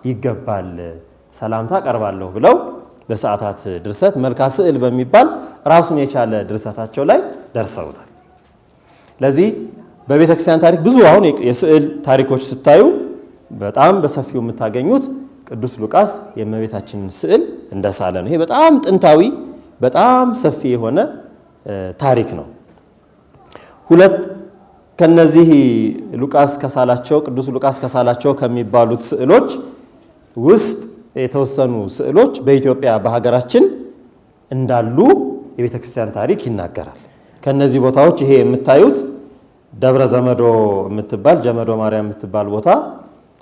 ይገባል፣ ሰላምታ ቀርባለሁ ብለው በሰዓታት ድርሰት መልክዓ ስዕል በሚባል ራሱን የቻለ ድርሰታቸው ላይ ደርሰውታል። ለዚህ በቤተ ክርስቲያን ታሪክ ብዙ አሁን የስዕል ታሪኮች ስታዩ በጣም በሰፊው የምታገኙት ቅዱስ ሉቃስ የእመቤታችንን ስዕል እንደሳለ ነው። ይሄ በጣም ጥንታዊ በጣም ሰፊ የሆነ ታሪክ ነው። ሁለት ከነዚህ ቅዱስ ሉቃስ ከሳላቸው ከሚባሉት ስዕሎች ውስጥ የተወሰኑ ስዕሎች በኢትዮጵያ በሀገራችን እንዳሉ የቤተ ክርስቲያን ታሪክ ይናገራል። ከነዚህ ቦታዎች ይሄ የምታዩት ደብረ ዘመዶ የምትባል ጀመዶ ማርያም የምትባል ቦታ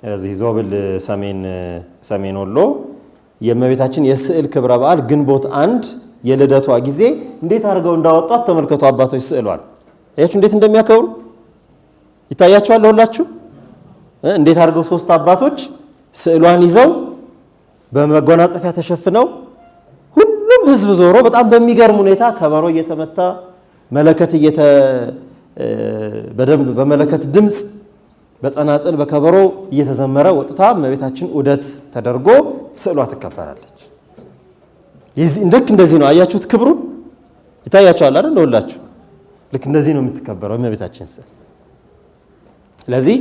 እዚህ ዞብል ሰሜን ወሎ የእመቤታችን የስዕል ክብረ በዓል ግንቦት 1 የልደቷ ጊዜ እንዴት አድርገው እንዳወጣት ተመልከቱ። አባቶች ስዕሏል አያችሁ እንዴት እንደሚያከብሩ ይታያቸዋል። ለሁላችሁ እንዴት አድርገው ሶስት አባቶች ስዕሏን ይዘው በመጎናጸፊያ ተሸፍነው ሁሉም ሕዝብ ዞሮ በጣም በሚገርም ሁኔታ ከበሮ እየተመታ መለከት በደንብ በመለከት ድምፅ በጸናጽል በከበሮ እየተዘመረ ወጥታ እመቤታችን ዑደት ተደርጎ ስዕሏ ትከበራለች። ልክ እንደዚህ ነው። አያችሁት? ክብሩ ይታያቸዋል አይደል? ለሁላችሁ ልክ እንደዚህ ነው የምትከበረው እመቤታችን ስዕል። ስለዚህ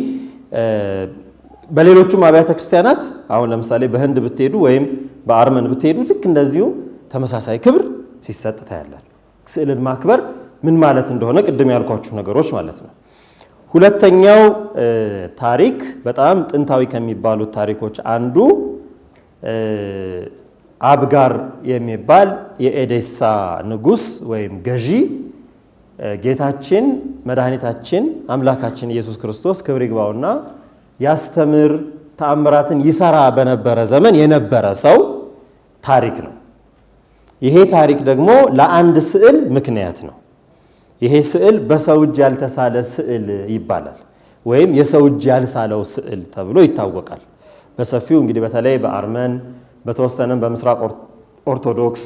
በሌሎቹም አብያተ ክርስቲያናት አሁን ለምሳሌ በህንድ ብትሄዱ ወይም በአርመን ብትሄዱ ልክ እንደዚሁ ተመሳሳይ ክብር ሲሰጥ ታያላችሁ። ስዕልን ማክበር ምን ማለት እንደሆነ ቅድም ያልኳችሁ ነገሮች ማለት ነው። ሁለተኛው ታሪክ በጣም ጥንታዊ ከሚባሉት ታሪኮች አንዱ አብጋር የሚባል የኤዴሳ ንጉሥ ወይም ገዢ ጌታችን መድኃኒታችን አምላካችን ኢየሱስ ክርስቶስ ክብር ይግባውና ያስተምር ተአምራትን ይሰራ በነበረ ዘመን የነበረ ሰው ታሪክ ነው። ይሄ ታሪክ ደግሞ ለአንድ ስዕል ምክንያት ነው። ይሄ ስዕል በሰው እጅ ያልተሳለ ስዕል ይባላል፣ ወይም የሰው እጅ ያልሳለው ስዕል ተብሎ ይታወቃል። በሰፊው እንግዲህ በተለይ በአርመን በተወሰነም በምስራቅ ኦርቶዶክስ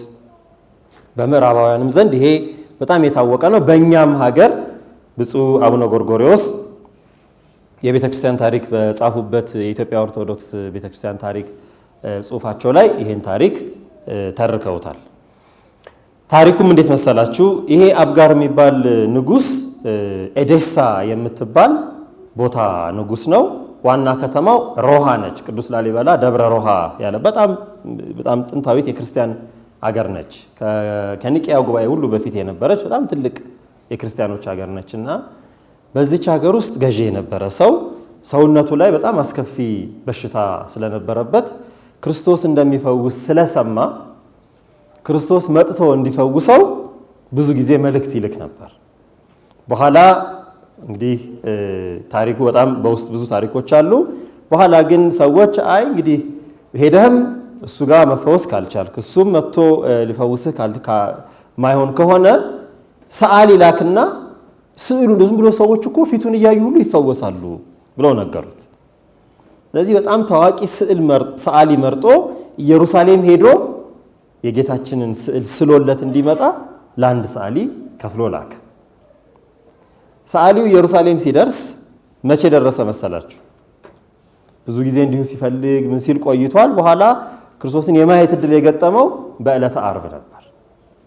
በምዕራባውያንም ዘንድ ይሄ በጣም የታወቀ ነው። በእኛም ሀገር ብፁዕ አቡነ ጎርጎርዮስ የቤተክርስቲያን ታሪክ በጻፉበት የኢትዮጵያ ኦርቶዶክስ ቤተክርስቲያን ታሪክ ጽሑፋቸው ላይ ይሄን ታሪክ ተርከውታል። ታሪኩም እንዴት መሰላችሁ? ይሄ አብጋር የሚባል ንጉሥ ኤዴሳ የምትባል ቦታ ንጉሥ ነው። ዋና ከተማው ሮሃ ነች። ቅዱስ ላሊበላ ደብረ ሮሃ ያለ በጣም ጥንታዊት የክርስቲያን አገር ነች። ከኒቅያ ጉባኤ ሁሉ በፊት የነበረች በጣም ትልቅ የክርስቲያኖች አገር ነች እና በዚች ሀገር ውስጥ ገዢ የነበረ ሰው ሰውነቱ ላይ በጣም አስከፊ በሽታ ስለነበረበት ክርስቶስ እንደሚፈውስ ስለሰማ ክርስቶስ መጥቶ እንዲፈውሰው ብዙ ጊዜ መልእክት ይልክ ነበር። በኋላ እንግዲህ ታሪኩ በጣም በውስጥ ብዙ ታሪኮች አሉ። በኋላ ግን ሰዎች እንግዲህ ሄደህም እሱ ጋር መፈወስ ካልቻልክ እሱም መጥቶ ሊፈውስህ ማይሆን ከሆነ ሰዓሊ ላክና ስዕሉ ዝም ብሎ ሰዎች እኮ ፊቱን እያዩ ሁሉ ይፈወሳሉ ብለው ነገሩት። ስለዚህ በጣም ታዋቂ ሰዓሊ መርጦ ኢየሩሳሌም ሄዶ የጌታችንን ስዕል ስሎለት እንዲመጣ ለአንድ ሰዓሊ ከፍሎ ላከ። ሰዓሊው ኢየሩሳሌም ሲደርስ መቼ ደረሰ መሰላችሁ? ብዙ ጊዜ እንዲሁ ሲፈልግ ምን ሲል ቆይቷል። በኋላ ክርስቶስን የማየት ዕድል የገጠመው በዕለተ ዓርብ ነበር፣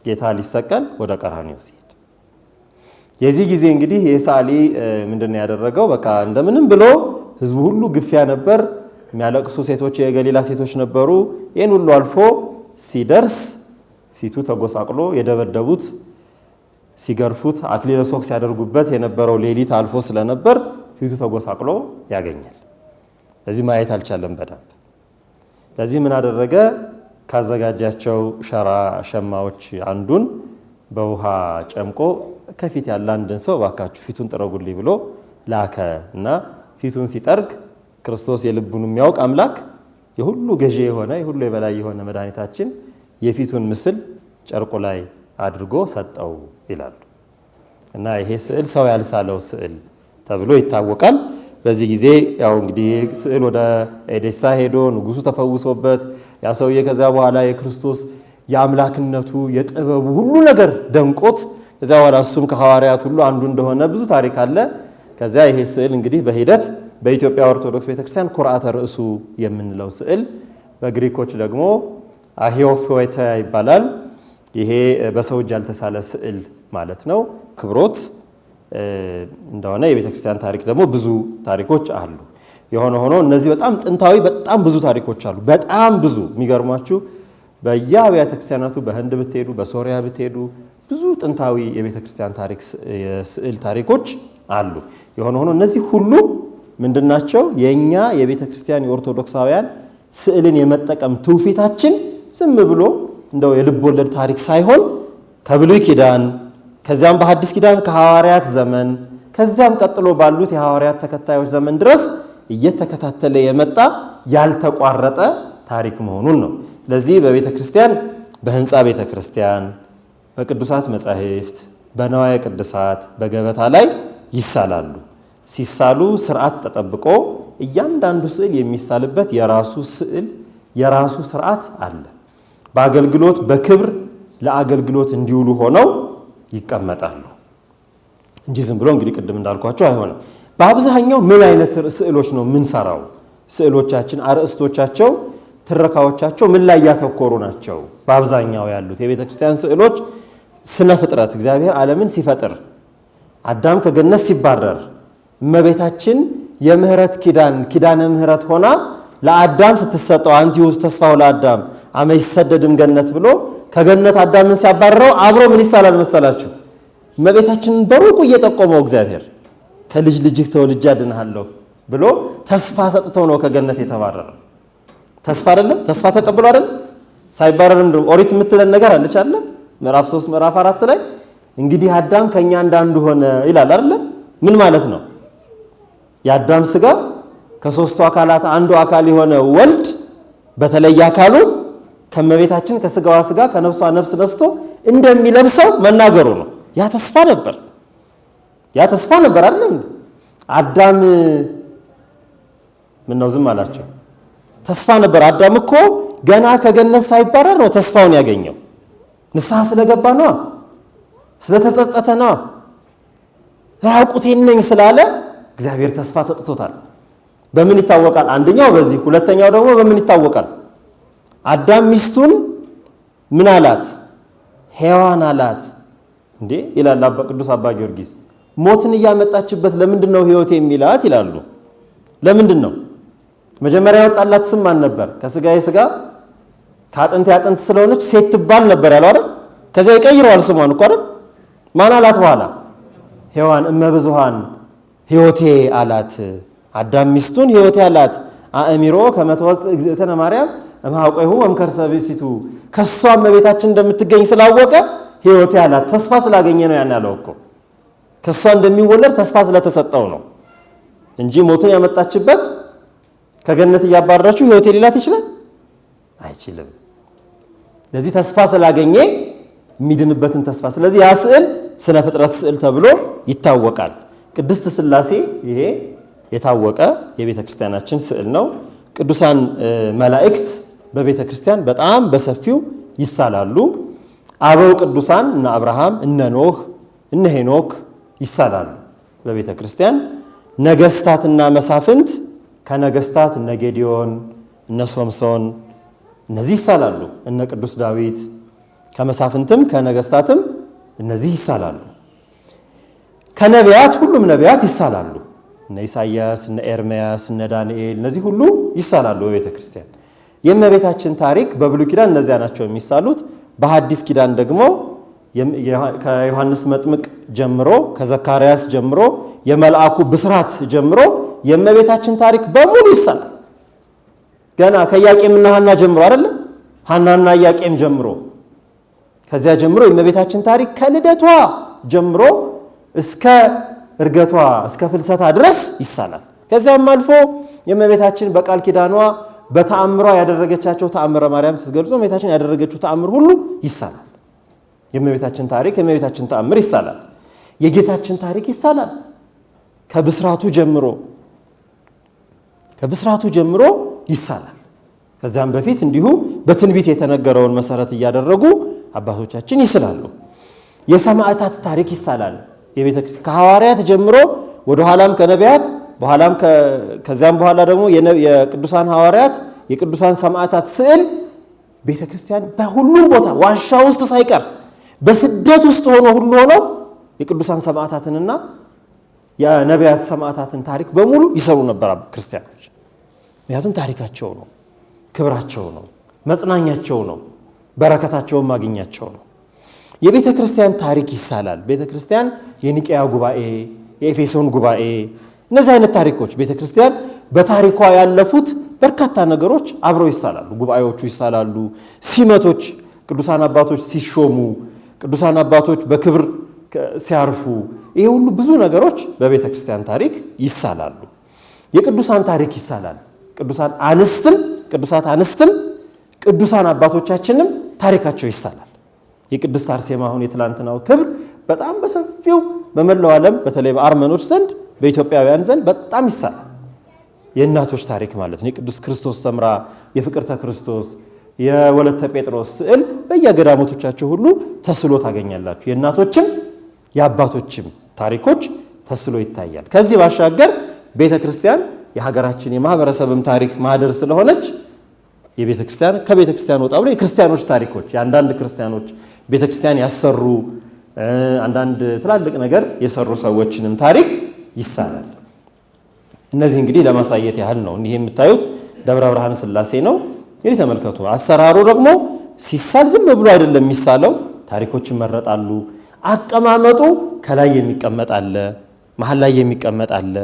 ጌታ ሊሰቀል ወደ ቀራንዮ ሲሄድ። የዚህ ጊዜ እንግዲህ የሰዓሊ ምንድነው ያደረገው? በቃ እንደምንም ብሎ ህዝቡ ሁሉ ግፊያ ነበር፣ የሚያለቅሱ ሴቶች የገሊላ ሴቶች ነበሩ። ይህን ሁሉ አልፎ ሲደርስ ፊቱ ተጎሳቅሎ የደበደቡት ሲገርፉት አክሊለ ሦክ ሲያደርጉበት የነበረው ሌሊት አልፎ ስለነበር ፊቱ ተጎሳቅሎ ያገኛል። ለዚህ ማየት አልቻለም በደንብ። ለዚህ ምን አደረገ? ካዘጋጃቸው ሸማዎች አንዱን በውሃ ጨምቆ ከፊት ያለ አንድን ሰው እባካችሁ ፊቱን ጥረጉልኝ ብሎ ላከ እና ፊቱን ሲጠርግ ክርስቶስ የልቡን የሚያውቅ አምላክ የሁሉ ገዢ የሆነ የሁሉ የበላይ የሆነ መድኃኒታችን የፊቱን ምስል ጨርቁ ላይ አድርጎ ሰጠው ይላሉ። እና ይሄ ስዕል ሰው ያልሳለው ስዕል ተብሎ ይታወቃል። በዚህ ጊዜ ያው እንግዲህ ስዕል ወደ ኤዴሳ ሄዶ ንጉሱ ተፈውሶበት ያ ሰውዬ ከዛ በኋላ የክርስቶስ የአምላክነቱ የጥበቡ ሁሉ ነገር ደንቆት ከዛ በኋላ እሱም ከሐዋርያት ሁሉ አንዱ እንደሆነ ብዙ ታሪክ አለ። ከዚያ ይሄ ስዕል እንግዲህ በሂደት በኢትዮጵያ ኦርቶዶክስ ቤተክርስቲያን ኩርዓተ ርዕሱ የምንለው ስዕል በግሪኮች ደግሞ አሂዮፎቴ ይባላል። ይሄ በሰው እጅ ያልተሳለ ስዕል ማለት ነው። ክብሮት እንደሆነ የቤተክርስቲያን ታሪክ ደግሞ ብዙ ታሪኮች አሉ። የሆነ ሆኖ እነዚህ በጣም ጥንታዊ በጣም ብዙ ታሪኮች አሉ። በጣም ብዙ የሚገርማችሁ በየአብያተ ክርስቲያናቱ በህንድ ብትሄዱ በሶሪያ ብትሄዱ ብዙ ጥንታዊ የቤተክርስቲያን ታሪክ የስዕል ታሪኮች አሉ። የሆነ ሆኖ እነዚህ ሁሉ ምንድናቸው? የኛ የቤተክርስቲያን የኦርቶዶክሳውያን ስዕልን የመጠቀም ትውፊታችን ዝም ብሎ እንደው የልብ ወለድ ታሪክ ሳይሆን ከብሉይ ኪዳን ከዚያም በሐዲስ ኪዳን ከሐዋርያት ዘመን ከዚያም ቀጥሎ ባሉት የሐዋርያት ተከታዮች ዘመን ድረስ እየተከታተለ የመጣ ያልተቋረጠ ታሪክ መሆኑን ነው። ስለዚህ በቤተ ክርስቲያን በህንፃ ቤተ ክርስቲያን፣ በቅዱሳት መጻሕፍት፣ በነዋየ ቅድሳት፣ በገበታ ላይ ይሳላሉ። ሲሳሉ ስርዓት ተጠብቆ እያንዳንዱ ስዕል የሚሳልበት የራሱ ስዕል የራሱ ስርዓት አለ። በአገልግሎት በክብር ለአገልግሎት እንዲውሉ ሆነው ይቀመጣሉ እንጂ ዝም ብሎ እንግዲህ ቅድም እንዳልኳቸው አይሆንም። በአብዛኛው ምን አይነት ስዕሎች ነው የምንሰራው? ስዕሎቻችን አርዕስቶቻቸው፣ ትረካዎቻቸው ምን ላይ ያተኮሩ ናቸው? በአብዛኛው ያሉት የቤተ ክርስቲያን ስዕሎች ስነ ፍጥረት እግዚአብሔር ዓለምን ሲፈጥር አዳም ከገነት ሲባረር እመቤታችን የምህረት ኪዳነ ምህረት ሆና ለአዳም ስትሰጠው አንቲ ውእቱ ተስፋው ለአዳም አመ ይሰደድም ገነት ብሎ ከገነት አዳምን ሲያባረረው አብሮ ምን ይሳላል መሰላችሁ? እመቤታችንን በሩቁ እየጠቆመው እግዚአብሔር ከልጅ ልጅህ ተወልጄ አድንሃለሁ ብሎ ተስፋ ሰጥተው ነው ከገነት የተባረረው። ተስፋ አይደለም? ተስፋ ተቀብሎ አይደለም? ሳይባረርም ደግሞ ኦሪት የምትለን ነገር አለች አይደለም? ምዕራፍ 3 ምዕራፍ 4 ላይ እንግዲህ አዳም ከኛ እንዳንዱ ሆነ ይላል አይደለም? ምን ማለት ነው? የአዳም ስጋ ከሶስቱ አካላት አንዱ አካል የሆነ ወልድ በተለየ አካሉ ከመቤታችን ከስጋዋ ስጋ ከነፍሷ ነፍስ ነስቶ እንደሚለብሰው መናገሩ ነው። ያ ተስፋ ነበር። ያ ተስፋ ነበር አይደል? አዳም ምን ነው ዝም አላቸው? ተስፋ ነበር። አዳም እኮ ገና ከገነት ሳይባረር ነው ተስፋውን ያገኘው። ንስሐ ስለገባ ነው፣ ስለተጸጸተ ነው፣ ራቁቴን ነኝ ስላለ እግዚአብሔር ተስፋ ተጥቶታል። በምን ይታወቃል? አንደኛው በዚህ፣ ሁለተኛው ደግሞ በምን ይታወቃል? አዳም ሚስቱን ምን አላት? ሔዋን አላት። እንዴ ይላል ቅዱስ አባ ጊዮርጊስ፣ ሞትን እያመጣችበት ለምንድን ነው ሕይወት የሚላት ይላሉ። ለምንድን ነው? መጀመሪያ ያወጣላት ስም ማን ነበር? ከስጋዬ ስጋ ከአጥንቴ አጥንት ስለሆነች ሴት ትባል ነበር ያለው አይደል? ከዚያ ይቀይረዋል ስሟን እኮ አይደል? ማን አላት በኋላ? ሔዋን እመብዙሃን ሕይወቴ አላት። አዳም ሚስቱን ሕይወቴ አላት። አእሚሮ ከመተወፅእ እግዝእትነ ማርያም እምኀቆይሁ ወእምከርሰ ብእሲቱ፣ ከሷ እመቤታችን እንደምትገኝ ስላወቀ ሕይወቴ አላት። ተስፋ ስላገኘ ነው ያን ያለው እኮ። ከሷ እንደሚወለድ ተስፋ ስለተሰጠው ነው እንጂ ሞትን ያመጣችበት ከገነት እያባረረችው ሕይወቴ ሊላት ይችላል? አይችልም። ለዚህ ተስፋ ስላገኘ የሚድንበትን ተስፋ። ስለዚህ ያ ስዕል ስነ ፍጥረት ስዕል ተብሎ ይታወቃል። ቅድስት ሥላሴ ይሄ የታወቀ የቤተ ክርስቲያናችን ስዕል ነው። ቅዱሳን መላእክት በቤተ ክርስቲያን በጣም በሰፊው ይሳላሉ። አበው ቅዱሳን እነ አብርሃም፣ እነ ኖህ፣ እነ ሄኖክ ይሳላሉ በቤተ ክርስቲያን። ነገስታትና መሳፍንት ከነገስታት እነ ጌዲዮን፣ እነ ሶምሶን እነዚህ ይሳላሉ። እነ ቅዱስ ዳዊት ከመሳፍንትም ከነገስታትም እነዚህ ይሳላሉ። ከነቢያት ሁሉም ነቢያት ይሳላሉ። እነ ኢሳይያስ፣ እነ ኤርምያስ፣ እነ ዳንኤል እነዚህ ሁሉ ይሳላሉ በቤተ ክርስቲያን። የእመቤታችን ታሪክ በብሉይ ኪዳን እነዚያ ናቸው የሚሳሉት። በሐዲስ ኪዳን ደግሞ ከዮሐንስ መጥምቅ ጀምሮ ከዘካርያስ ጀምሮ የመልአኩ ብስራት ጀምሮ የእመቤታችን ታሪክ በሙሉ ይሳላል። ገና ከኢያቄምና ሐና ጀምሮ አይደለም፣ ሐናና ኢያቄም ጀምሮ ከዚያ ጀምሮ የእመቤታችን ታሪክ ከልደቷ ጀምሮ እስከ እርገቷ እስከ ፍልሰታ ድረስ ይሳላል። ከዚያም አልፎ የእመቤታችን በቃል ኪዳኗ በተአምሯ ያደረገቻቸው ተአምረ ማርያም ስትገልጹ እመቤታችን ያደረገችው ተአምር ሁሉ ይሳላል። የእመቤታችን ታሪክ የእመቤታችን ተአምር ይሳላል። የጌታችን ታሪክ ይሳላል። ከብስራቱ ጀምሮ ይሳላል። ከዚያም በፊት እንዲሁ በትንቢት የተነገረውን መሰረት እያደረጉ አባቶቻችን ይስላሉ። የሰማዕታት ታሪክ ይሳላል። የቤተ ክርስቲያን ከሐዋርያት ጀምሮ ወደ ኋላም ከነቢያት በኋላም ከዚያም በኋላ ደግሞ የቅዱሳን ሐዋርያት የቅዱሳን ሰማዕታት ስዕል ቤተ ክርስቲያን በሁሉም ቦታ ዋሻ ውስጥ ሳይቀር በስደት ውስጥ ሁሉ ሆነው የቅዱሳን ሰማዕታትንና የነቢያት ሰማዕታትን ታሪክ በሙሉ ይሰሩ ነበር ክርስቲያኖች። ምክንያቱም ታሪካቸው ነው፣ ክብራቸው ነው፣ መጽናኛቸው ነው፣ በረከታቸውን ማግኛቸው ነው። የቤተ ክርስቲያን ታሪክ ይሳላል። ቤተ ክርስቲያን የኒቅያ ጉባኤ፣ የኤፌሶን ጉባኤ እነዚህ አይነት ታሪኮች ቤተ ክርስቲያን በታሪኳ ያለፉት በርካታ ነገሮች አብረው ይሳላሉ። ጉባኤዎቹ ይሳላሉ። ሲመቶች፣ ቅዱሳን አባቶች ሲሾሙ፣ ቅዱሳን አባቶች በክብር ሲያርፉ፣ ይሄ ሁሉ ብዙ ነገሮች በቤተ ክርስቲያን ታሪክ ይሳላሉ። የቅዱሳን ታሪክ ይሳላል። ቅዱሳት አንስትም ቅዱሳን አባቶቻችንም ታሪካቸው ይሳላል። የቅድስት አርሴማ አሁን የትላንትናው ክብር በጣም በሰፊው በመላው ዓለም በተለይ በአርመኖች ዘንድ በኢትዮጵያውያን ዘንድ በጣም ይሳላል። የእናቶች ታሪክ ማለት ነው። የቅዱስ ክርስቶስ ሰምራ፣ የፍቅርተ ክርስቶስ፣ የወለተ ጴጥሮስ ስዕል በየገዳሞቶቻቸው ሁሉ ተስሎ ታገኛላችሁ። የእናቶችም የአባቶችም ታሪኮች ተስሎ ይታያል። ከዚህ ባሻገር ቤተ ክርስቲያን የሀገራችን የማህበረሰብም ታሪክ ማህደር ስለሆነች ከቤተ ክርስቲያን ወጣ ብሎ የክርስቲያኖች ታሪኮች የአንዳንድ ክርስቲያኖች ቤተ ክርስቲያን ያሰሩ አንዳንድ ትላልቅ ነገር የሰሩ ሰዎችንም ታሪክ ይሳላል። እነዚህ እንግዲህ ለማሳየት ያህል ነው። ይሄ የምታዩት ደብረ ብርሃን ሥላሴ ነው። እንግዲህ ተመልከቱ። አሰራሩ ደግሞ ሲሳል ዝም ብሎ አይደለም የሚሳለው። ታሪኮች ይመረጣሉ። አቀማመጡ ከላይ የሚቀመጥ አለ፣ መሀል ላይ የሚቀመጥ አለ፣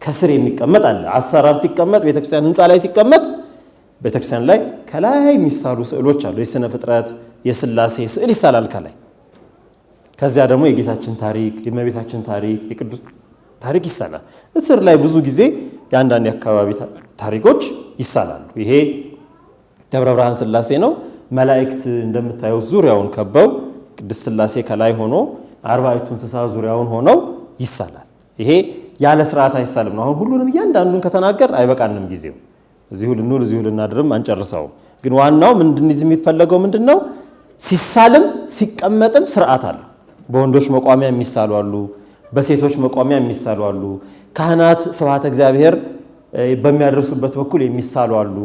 ከስር የሚቀመጥ አለ። አሰራር ሲቀመጥ ቤተክርስቲያን ህንፃ ላይ ሲቀመጥ ቤተክርስቲያን ላይ ከላይ የሚሳሉ ስዕሎች አሉ። የሥነ ፍጥረት የሥላሴ ስዕል ይሳላል ከላይ። ከዚያ ደግሞ የጌታችን ታሪክ፣ የእመቤታችን ታሪክ፣ የቅዱስ ታሪክ ይሳላል። እስር ላይ ብዙ ጊዜ የአንዳንድ የአካባቢ ታሪኮች ይሳላሉ። ይሄ ደብረ ብርሃን ሥላሴ ነው። መላእክት እንደምታዩት ዙሪያውን ከበው ቅድስት ሥላሴ ከላይ ሆኖ አርባዕቱ እንስሳ ዙሪያውን ሆነው ይሳላል። ይሄ ያለ ስርዓት አይሳልም ነው። አሁን ሁሉንም እያንዳንዱን ከተናገር አይበቃንም ጊዜው። እዚሁ ልንውል እዚሁ ልናድርም አንጨርሰውም። ግን ዋናው ምንድነው የሚፈለገው ምንድነው? ሲሳልም ሲቀመጥም ስርዓት አለው። በወንዶች መቋሚያ የሚሳሉ አሉ፣ በሴቶች መቋሚያ የሚሳሉ አሉ። ካህናት ስብሐተ እግዚአብሔር በሚያደርሱበት በኩል የሚሳሉ አሉ።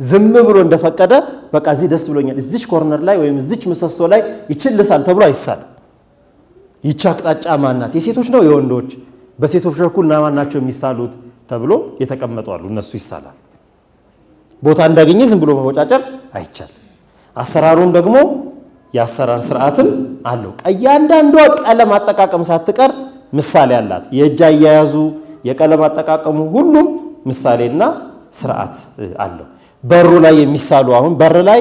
ዝም ብሎ እንደፈቀደ በቃ እዚህ ደስ ብሎኛል እዚች ኮርነር ላይ ወይም እዚች ምሰሶ ላይ ይችልሳል ተብሎ አይሳልም። ይቺ አቅጣጫ ማናት? የሴቶች ነው የወንዶች? በሴቶች በኩል ማን ናቸው የሚሳሉት ተብሎ የተቀመጡ አሉ። እነሱ ይሳላል። ቦታ እንዳገኘ ዝም ብሎ መወጫጨር አይቻልም። አሰራሩም ደግሞ የአሰራር ስርዓትም አለው። እያንዳንዷ ቀለም አጠቃቀም ሳትቀር ምሳሌ አላት። የእጅ አያያዙ፣ የቀለም አጠቃቀሙ ሁሉም ምሳሌና ስርዓት አለው። በሩ ላይ የሚሳሉ አሁን በር ላይ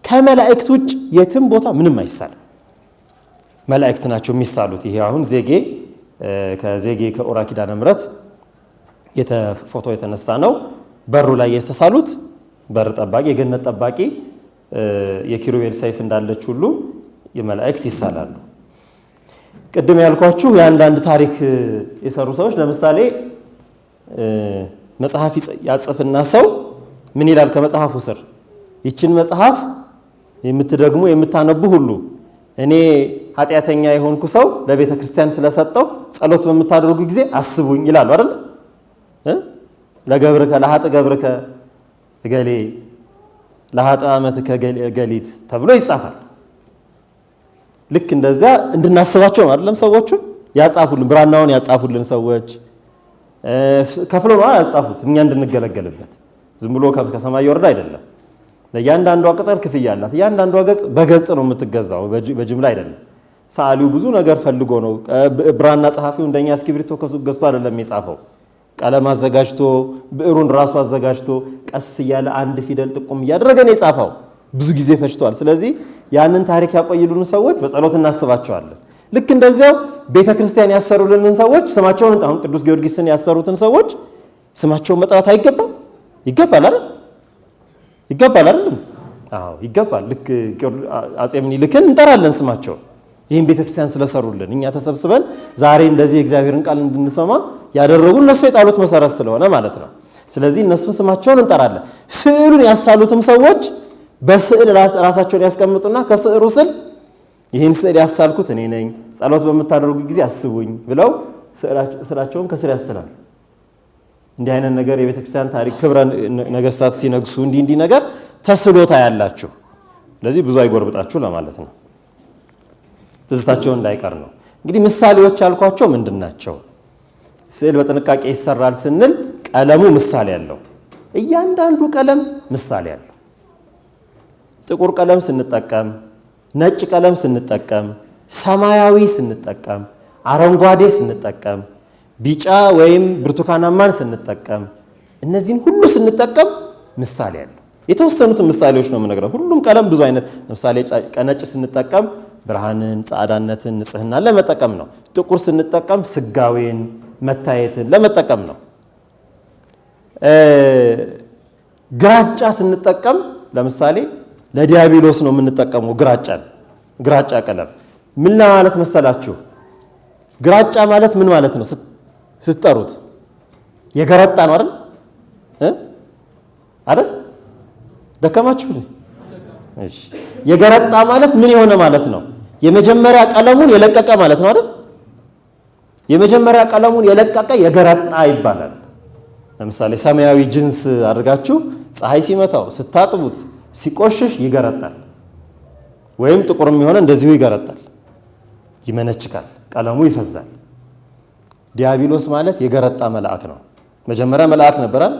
ከመላእክት ውጭ የትም ቦታ ምንም አይሳልም። መላእክት ናቸው የሚሳሉት። ይሄ አሁን ከዜጌ ከኦራ ኪዳነ ምሕረት ፎቶ የተነሳ ነው። በሩ ላይ የተሳሉት በር ጠባቂ፣ የገነት ጠባቂ፣ የኪሩቤል ሰይፍ እንዳለች ሁሉ የመላእክት ይሳላሉ። ቅድም ያልኳችሁ የአንዳንድ ታሪክ የሰሩ ሰዎች ለምሳሌ መጽሐፍ ያጽፍና ሰው ምን ይላል ከመጽሐፉ ስር ይችን መጽሐፍ የምትደግሙ የምታነቡ ሁሉ እኔ ኃጢአተኛ የሆንኩ ሰው ለቤተ ክርስቲያን ስለሰጠው ጸሎት በምታደርጉ ጊዜ አስቡኝ ይላሉ አይደል? ለገብርከ ለኃጥ ገብርከ ገሌ ለኃጥ ዓመትከ ገሊት ተብሎ ይጻፋል። ልክ እንደዚያ እንድናስባቸው ነው አይደለም? ሰዎቹን ያጻፉልን ብራናውን ያጻፉልን ሰዎች ከፍሎ ነው ያጻፉት እኛ እንድንገለገልበት። ዝም ብሎ ከሰማይ ይወርድ አይደለም። ለእያንዳንዷ ቅጠል ክፍያ አላት። እያንዳንዷ ገጽ በገጽ ነው የምትገዛው፣ በጅምላ አይደለም። ሰዓሊው ብዙ ነገር ፈልጎ ነው። ብራና ጸሐፊው እንደኛ እስክሪብቶ ከሱቅ ገዝቶ አይደለም የጻፈው። ቀለም አዘጋጅቶ ብዕሩን ራሱ አዘጋጅቶ ቀስ እያለ አንድ ፊደል ጥቁም እያደረገ ነው የጻፈው። ብዙ ጊዜ ፈጅቷል። ስለዚህ ያንን ታሪክ ያቆይሉን ሰዎች በጸሎት እናስባቸዋለን። ልክ እንደዚያው ቤተክርስቲያን ያሰሩልን ሰዎች ስማቸውን አሁን ቅዱስ ጊዮርጊስን ያሰሩትን ሰዎች ስማቸውን መጥራት አይገባም? ይገባል አይደል? ይገባል አይደል? አዎ ይገባል። ልክ አጼ ምኒልክን እንጠራለን ስማቸውን ይህን ቤተክርስቲያን ስለሰሩልን እኛ ተሰብስበን ዛሬ እንደዚህ የእግዚአብሔርን ቃል እንድንሰማ ያደረጉ እነሱ የጣሉት መሰረት ስለሆነ ማለት ነው። ስለዚህ እነሱን ስማቸውን እንጠራለን። ስዕሉን ያሳሉትም ሰዎች በስዕል ራሳቸውን ያስቀምጡና ከስዕሉ ስር ይህን ስዕል ያሳልኩት እኔ ነኝ፣ ጸሎት በምታደርጉ ጊዜ አስቡኝ ብለው ስዕላቸውን ከስር ያስላሉ። እንዲህ አይነት ነገር የቤተክርስቲያን ታሪክ ክብረ ነገስታት ሲነግሱ እንዲህ ነገር ተስሎታ ያላችሁ። ስለዚህ ብዙ አይጎርብጣችሁ ለማለት ነው። ትዝታቸውን እንዳይቀር ነው። እንግዲህ ምሳሌዎች ያልኳቸው ምንድን ናቸው? ስዕል በጥንቃቄ ይሰራል ስንል ቀለሙ ምሳሌ ያለው፣ እያንዳንዱ ቀለም ምሳሌ ያለው። ጥቁር ቀለም ስንጠቀም፣ ነጭ ቀለም ስንጠቀም፣ ሰማያዊ ስንጠቀም፣ አረንጓዴ ስንጠቀም፣ ቢጫ ወይም ብርቱካናማን ስንጠቀም፣ እነዚህን ሁሉ ስንጠቀም ምሳሌ ያለው። የተወሰኑትን ምሳሌዎች ነው የምነግረው። ሁሉም ቀለም ብዙ አይነት ምሳሌ ነጭ ስንጠቀም ብርሃንን፣ ጻዕዳነትን፣ ንጽህናን ለመጠቀም ነው። ጥቁር ስንጠቀም ስጋዌን፣ መታየትን ለመጠቀም ነው። ግራጫ ስንጠቀም ለምሳሌ ለዲያብሎስ ነው የምንጠቀመው። ግራጫ ቀለም ምን ማለት መሰላችሁ? ግራጫ ማለት ምን ማለት ነው ስትጠሩት? የገረጣ ነው አይደል? አይደል? ደከማችሁ? እሺ፣ የገረጣ ማለት ምን የሆነ ማለት ነው? የመጀመሪያ ቀለሙን የለቀቀ ማለት ነው አይደል? የመጀመሪያ ቀለሙን የለቀቀ የገረጣ ይባላል። ለምሳሌ ሰማያዊ ጅንስ አድርጋችሁ ፀሐይ ሲመታው ስታጥቡት ሲቆሽሽ ይገረጣል። ወይም ጥቁርም የሆነ እንደዚሁ ይገረጣል፣ ይመነችካል፣ ቀለሙ ይፈዛል። ዲያብሎስ ማለት የገረጣ መልአክ ነው። መጀመሪያ መልአክ ነበራል።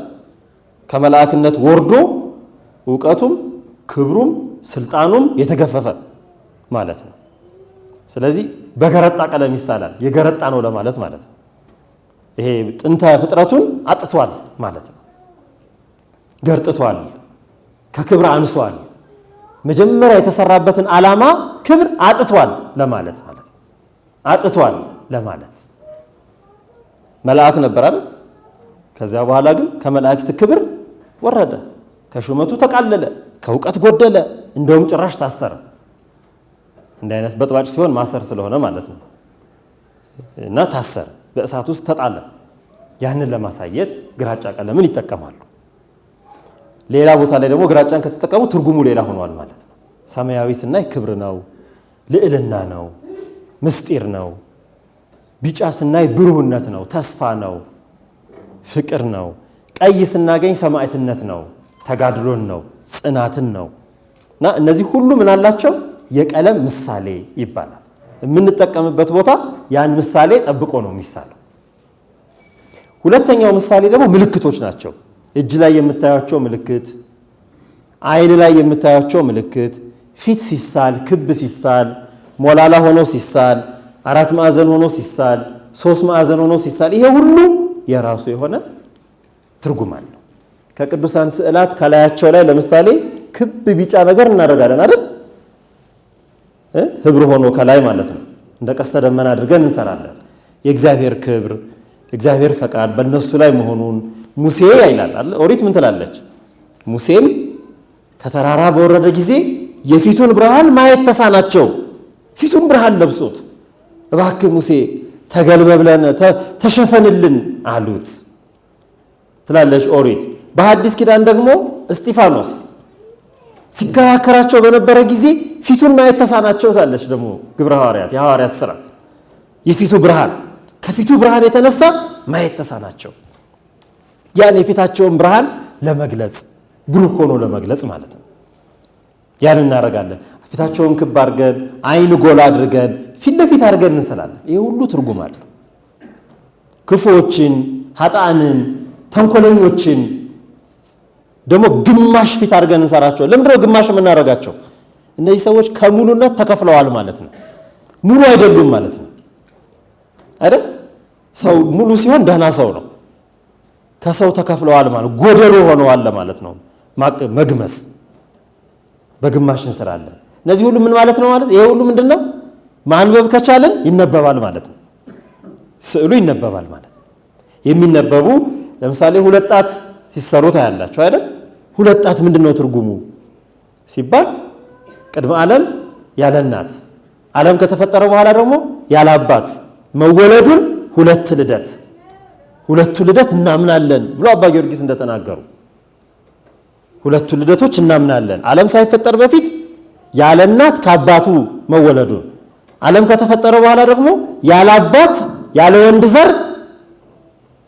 ከመልአክነት ወርዶ ዕውቀቱም ክብሩም ስልጣኑም የተገፈፈ ማለት ነው። ስለዚህ በገረጣ ቀለም ይሳላል። የገረጣ ነው ለማለት ማለት ነው። ይሄ ጥንተ ፍጥረቱን አጥቷል ማለት ነው። ገርጥቷል፣ ከክብር አንሷል። መጀመሪያ የተሰራበትን ዓላማ ክብር አጥቷል ለማለት ማለት ነው። አጥቷል ለማለት መልአክ ነበር አይደል? ከዚያ በኋላ ግን ከመላእክት ክብር ወረደ፣ ከሹመቱ ተቃለለ፣ ከእውቀት ጎደለ፣ እንደውም ጭራሽ ታሰረ። እንዲህ አይነት በጥባጭ ሲሆን ማሰር ስለሆነ ማለት ነው። እና ታሰረ፣ በእሳት ውስጥ ተጣለ። ያንን ለማሳየት ግራጫ ቀለምን ይጠቀማሉ። ሌላ ቦታ ላይ ደግሞ ግራጫን ከተጠቀሙ ትርጉሙ ሌላ ሆኗል ማለት ነው። ሰማያዊ ስናይ ክብር ነው፣ ልዕልና ነው፣ ምስጢር ነው። ቢጫ ስናይ ብሩህነት ነው፣ ተስፋ ነው፣ ፍቅር ነው። ቀይ ስናገኝ ሰማዕትነት ነው፣ ተጋድሎን ነው፣ ጽናትን ነው። እና እነዚህ ሁሉ ምን አላቸው? የቀለም ምሳሌ ይባላል። የምንጠቀምበት ቦታ ያን ምሳሌ ጠብቆ ነው የሚሳለው። ሁለተኛው ምሳሌ ደግሞ ምልክቶች ናቸው። እጅ ላይ የምታያቸው ምልክት፣ አይን ላይ የምታያቸው ምልክት፣ ፊት ሲሳል፣ ክብ ሲሳል፣ ሞላላ ሆኖ ሲሳል፣ አራት ማዕዘን ሆኖ ሲሳል፣ ሶስት ማዕዘን ሆኖ ሲሳል፣ ይሄ ሁሉ የራሱ የሆነ ትርጉም አለው። ከቅዱሳን ስዕላት ከላያቸው ላይ ለምሳሌ ክብ ቢጫ ነገር እናደርጋለን አይደል? ህብር ሆኖ ከላይ ማለት ነው። እንደ ቀስተ ደመና አድርገን እንሰራለን። የእግዚአብሔር ክብር፣ የእግዚአብሔር ፈቃድ በእነሱ ላይ መሆኑን ሙሴ ይላል። ኦሪት ምን ትላለች? ሙሴም ከተራራ በወረደ ጊዜ የፊቱን ብርሃን ማየት ተሳናቸው። ፊቱን ብርሃን ለብሶት እባክህ ሙሴ ተገልበብለን ተሸፈንልን አሉት። ትላለች ኦሪት። በሐዲስ ኪዳን ደግሞ እስጢፋኖስ ሲከራከራቸው በነበረ ጊዜ ፊቱን ማየት ተሳናቸው ትላለች ደግሞ ግብረ ሐዋርያት የሐዋርያት ሥራ። የፊቱ ብርሃን ከፊቱ ብርሃን የተነሳ ማየት ተሳናቸው። ያን የፊታቸውን ብርሃን ለመግለጽ ብሩህ ሆኖ ለመግለጽ ማለት ነው። ያን እናደርጋለን። ፊታቸውን ክብ አድርገን አይን ጎላ አድርገን ፊት ለፊት አድርገን እንስላለን። ይሄ ሁሉ ትርጉም አለው። ክፉዎችን፣ ኃጥአንን፣ ተንኮለኞችን ደግሞ ግማሽ ፊት አድርገን እንሰራቸው። ለምንድነው ግማሽ የምናደርጋቸው? እነዚህ ሰዎች ከሙሉነት ተከፍለዋል ማለት ነው። ሙሉ አይደሉም ማለት ነው አይደል? ሰው ሙሉ ሲሆን ደህና ሰው ነው። ከሰው ተከፍለዋል ማለት ጎደሎ ሆነዋል ማለት ነው። መግመስ በግማሽ እንስራለን። እነዚህ ሁሉ ምን ማለት ነው ማለት? ይሄ ሁሉ ምንድነው? ማንበብ ከቻለን ይነበባል ማለት ነው። ስዕሉ ይነበባል ማለት ነው። የሚነበቡ ለምሳሌ ሁለት ጣት ሲሰሩ ታያላችሁ አይደል? ሁለት ጣት ምንድነው ትርጉሙ ሲባል ቅድመ ዓለም ያለ እናት፣ ዓለም ከተፈጠረ በኋላ ደግሞ ያለ አባት መወለዱን ሁለት ልደት ሁለቱ ልደት እናምናለን ብሎ አባ ጊዮርጊስ እንደተናገሩ ሁለቱ ልደቶች እናምናለን። ዓለም ሳይፈጠር በፊት ያለ እናት ከአባቱ መወለዱን፣ ዓለም ከተፈጠረ በኋላ ደግሞ ያለ አባት ያለ ወንድ ዘር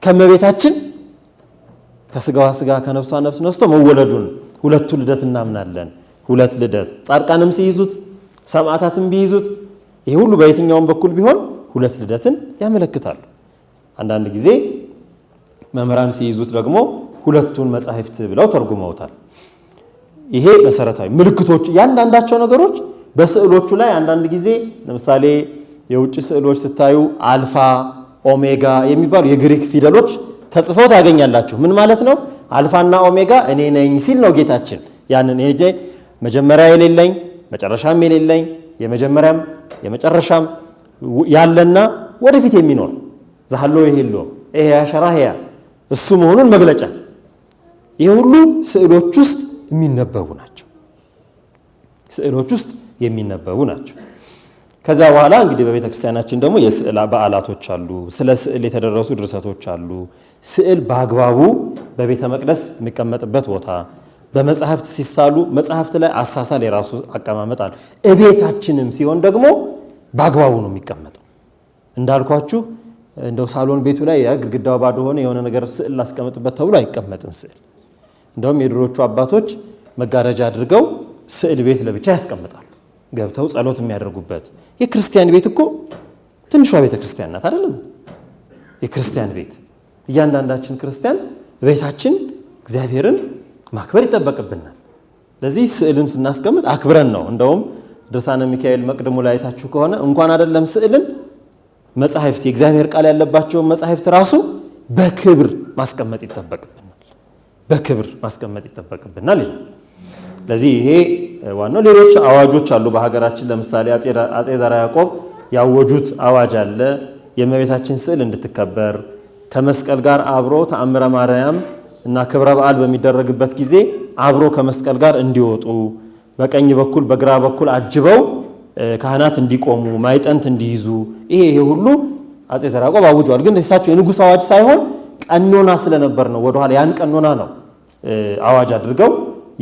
ከመቤታችን ከስጋዋ ስጋ ከነፍሷ ነፍስ ነስቶ መወለዱን ሁለቱ ልደት እናምናለን። ሁለት ልደት ጻድቃንም ሲይዙት ሰማዕታትም ቢይዙት ይሄ ሁሉ በየትኛውም በኩል ቢሆን ሁለት ልደትን ያመለክታሉ። አንዳንድ ጊዜ መምህራን ሲይዙት ደግሞ ሁለቱን መጻሕፍት ብለው ተርጉመውታል። ይሄ መሰረታዊ ምልክቶች ያንዳንዳቸው ነገሮች በስዕሎቹ ላይ አንዳንድ ጊዜ ለምሳሌ የውጭ ስዕሎች ስታዩ አልፋ ኦሜጋ የሚባሉ የግሪክ ፊደሎች ተጽፈው ታገኛላችሁ። ምን ማለት ነው? አልፋና ኦሜጋ እኔ ነኝ ሲል ነው ጌታችን። ያንን እኔ መጀመሪያ የሌለኝ መጨረሻም የሌለኝ የመጀመሪያም የመጨረሻም ያለና ወደፊት የሚኖር ዛሃሎ ይሄሎ ይሄ ያሸራህያ እሱ መሆኑን መግለጫ። ይሄ ሁሉ ስዕሎች ውስጥ የሚነበቡ ናቸው። ስዕሎች ውስጥ የሚነበቡ ናቸው። ከዛ በኋላ እንግዲህ በቤተ ክርስቲያናችን ደግሞ የስዕል በዓላቶች አሉ። ስለ ስዕል የተደረሱ ድርሰቶች አሉ። ስዕል በአግባቡ በቤተ መቅደስ የሚቀመጥበት ቦታ፣ በመጽሐፍት ሲሳሉ መጽሐፍት ላይ አሳሳል የራሱ አቀማመጥ አለ። እቤታችንም ሲሆን ደግሞ በአግባቡ ነው የሚቀመጠው። እንዳልኳችሁ እንደው ሳሎን ቤቱ ላይ ግድግዳው ባዶ ሆነ የሆነ ነገር ስዕል ላስቀምጥበት ተብሎ አይቀመጥም ስዕል። እንደውም የድሮቹ አባቶች መጋረጃ አድርገው ስዕል ቤት ለብቻ ያስቀምጣሉ፣ ገብተው ጸሎት የሚያደርጉበት። የክርስቲያን ቤት እኮ ትንሿ ቤተ ክርስቲያን ናት አይደለም? የክርስቲያን ቤት እያንዳንዳችን ክርስቲያን ቤታችን እግዚአብሔርን ማክበር ይጠበቅብናል። ለዚህ ስዕልም ስናስቀምጥ አክብረን ነው። እንደውም ድርሳነ ሚካኤል መቅድሙ ላይ አይታችሁ ከሆነ እንኳን አይደለም ስዕልን መጻሕፍት የእግዚአብሔር ቃል ያለባቸውን መጻሕፍት ራሱ በክብር ማስቀመጥ ይጠበቅብናል። በክብር ማስቀመጥ ይጠበቅብናል ይላል። ለዚህ ይሄ ዋናው። ሌሎች አዋጆች አሉ በሀገራችን። ለምሳሌ አጼ ዘርዓ ያዕቆብ ያወጁት አዋጅ አለ። የእመቤታችን ስዕል እንድትከበር ከመስቀል ጋር አብሮ ተአምረ ማርያም እና ክብረ በዓል በሚደረግበት ጊዜ አብሮ ከመስቀል ጋር እንዲወጡ በቀኝ በኩል በግራ በኩል አጅበው ካህናት እንዲቆሙ ማይጠንት እንዲይዙ ይሄ ሁሉ አጼ ዘርዓ ያዕቆብ አውጇል። ግን እሳቸው የንጉሥ አዋጅ ሳይሆን ቀኖና ስለነበር ነው። ወደኋላ ያን ቀኖና ነው አዋጅ አድርገው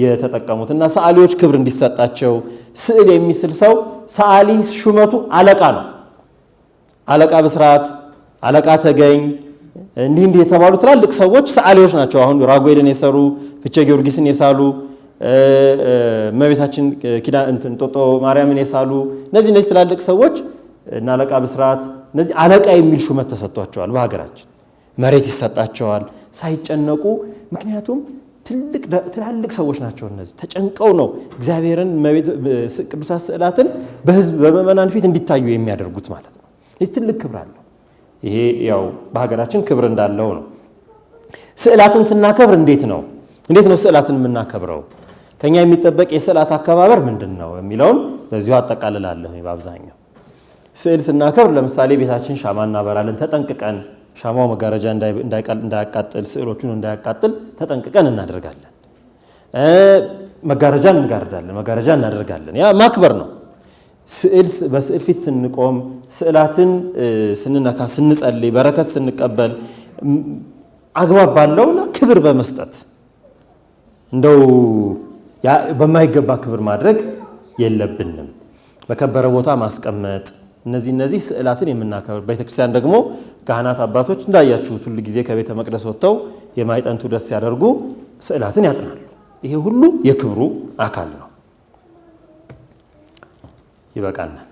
የተጠቀሙት እና ሰዓሊዎች ክብር እንዲሰጣቸው። ስዕል የሚስል ሰው ሰዓሊ ሹመቱ አለቃ ነው። አለቃ ብስራት፣ አለቃ ተገኝ እንዲህ የተባሉ ትላልቅ ሰዎች ሰዓሊዎች ናቸው። አሁን ራጉኤልን የሰሩ ፍቼ ጊዮርጊስን የሳሉ እመቤታችን ኪዳነ እንጦጦ ማርያምን የሳሉ እነዚህ ትላልቅ ሰዎች እና አለቃ ብስራት እነዚህ አለቃ የሚል ሹመት ተሰጥቷቸዋል። በሀገራችን መሬት ይሰጣቸዋል ሳይጨነቁ። ምክንያቱም ትላልቅ ሰዎች ናቸው። እነዚህ ተጨንቀው ነው እግዚአብሔርን ቅዱሳት ስዕላትን በሕዝብ በምእመናን ፊት እንዲታዩ የሚያደርጉት ማለት ነው። ይህ ትልቅ ክብር አለው። ይሄ ያው በሀገራችን ክብር እንዳለው ነው። ስዕላትን ስናከብር እንዴት ነው ስዕላትን የምናከብረው? ከኛ የሚጠበቅ የስዕላት አከባበር ምንድን ነው የሚለውን በዚሁ አጠቃልላለሁ። በአብዛኛው ስዕል ስናከብር ለምሳሌ ቤታችን ሻማ እናበራለን ተጠንቅቀን። ሻማው መጋረጃ እንዳያቃጥል ስዕሎቹን እንዳያቃጥል ተጠንቅቀን እናደርጋለን። መጋረጃን እንጋርዳለን፣ መጋረጃ እናደርጋለን። ያ ማክበር ነው። በስዕል ፊት ስንቆም፣ ስዕላትን ስንነካ፣ ስንጸልይ፣ በረከት ስንቀበል አግባብ ባለውና ክብር በመስጠት እንደው በማይገባ ክብር ማድረግ የለብንም። በከበረ ቦታ ማስቀመጥ እነዚህ ስዕላትን የምናከብር ቤተክርስቲያን ደግሞ ካህናት አባቶች እንዳያችሁት ሁሉ ጊዜ ከቤተ መቅደስ ወጥተው የማይጠንቱ ደስ ሲያደርጉ ስዕላትን ያጥናሉ። ይሄ ሁሉ የክብሩ አካል ነው። ይበቃናል።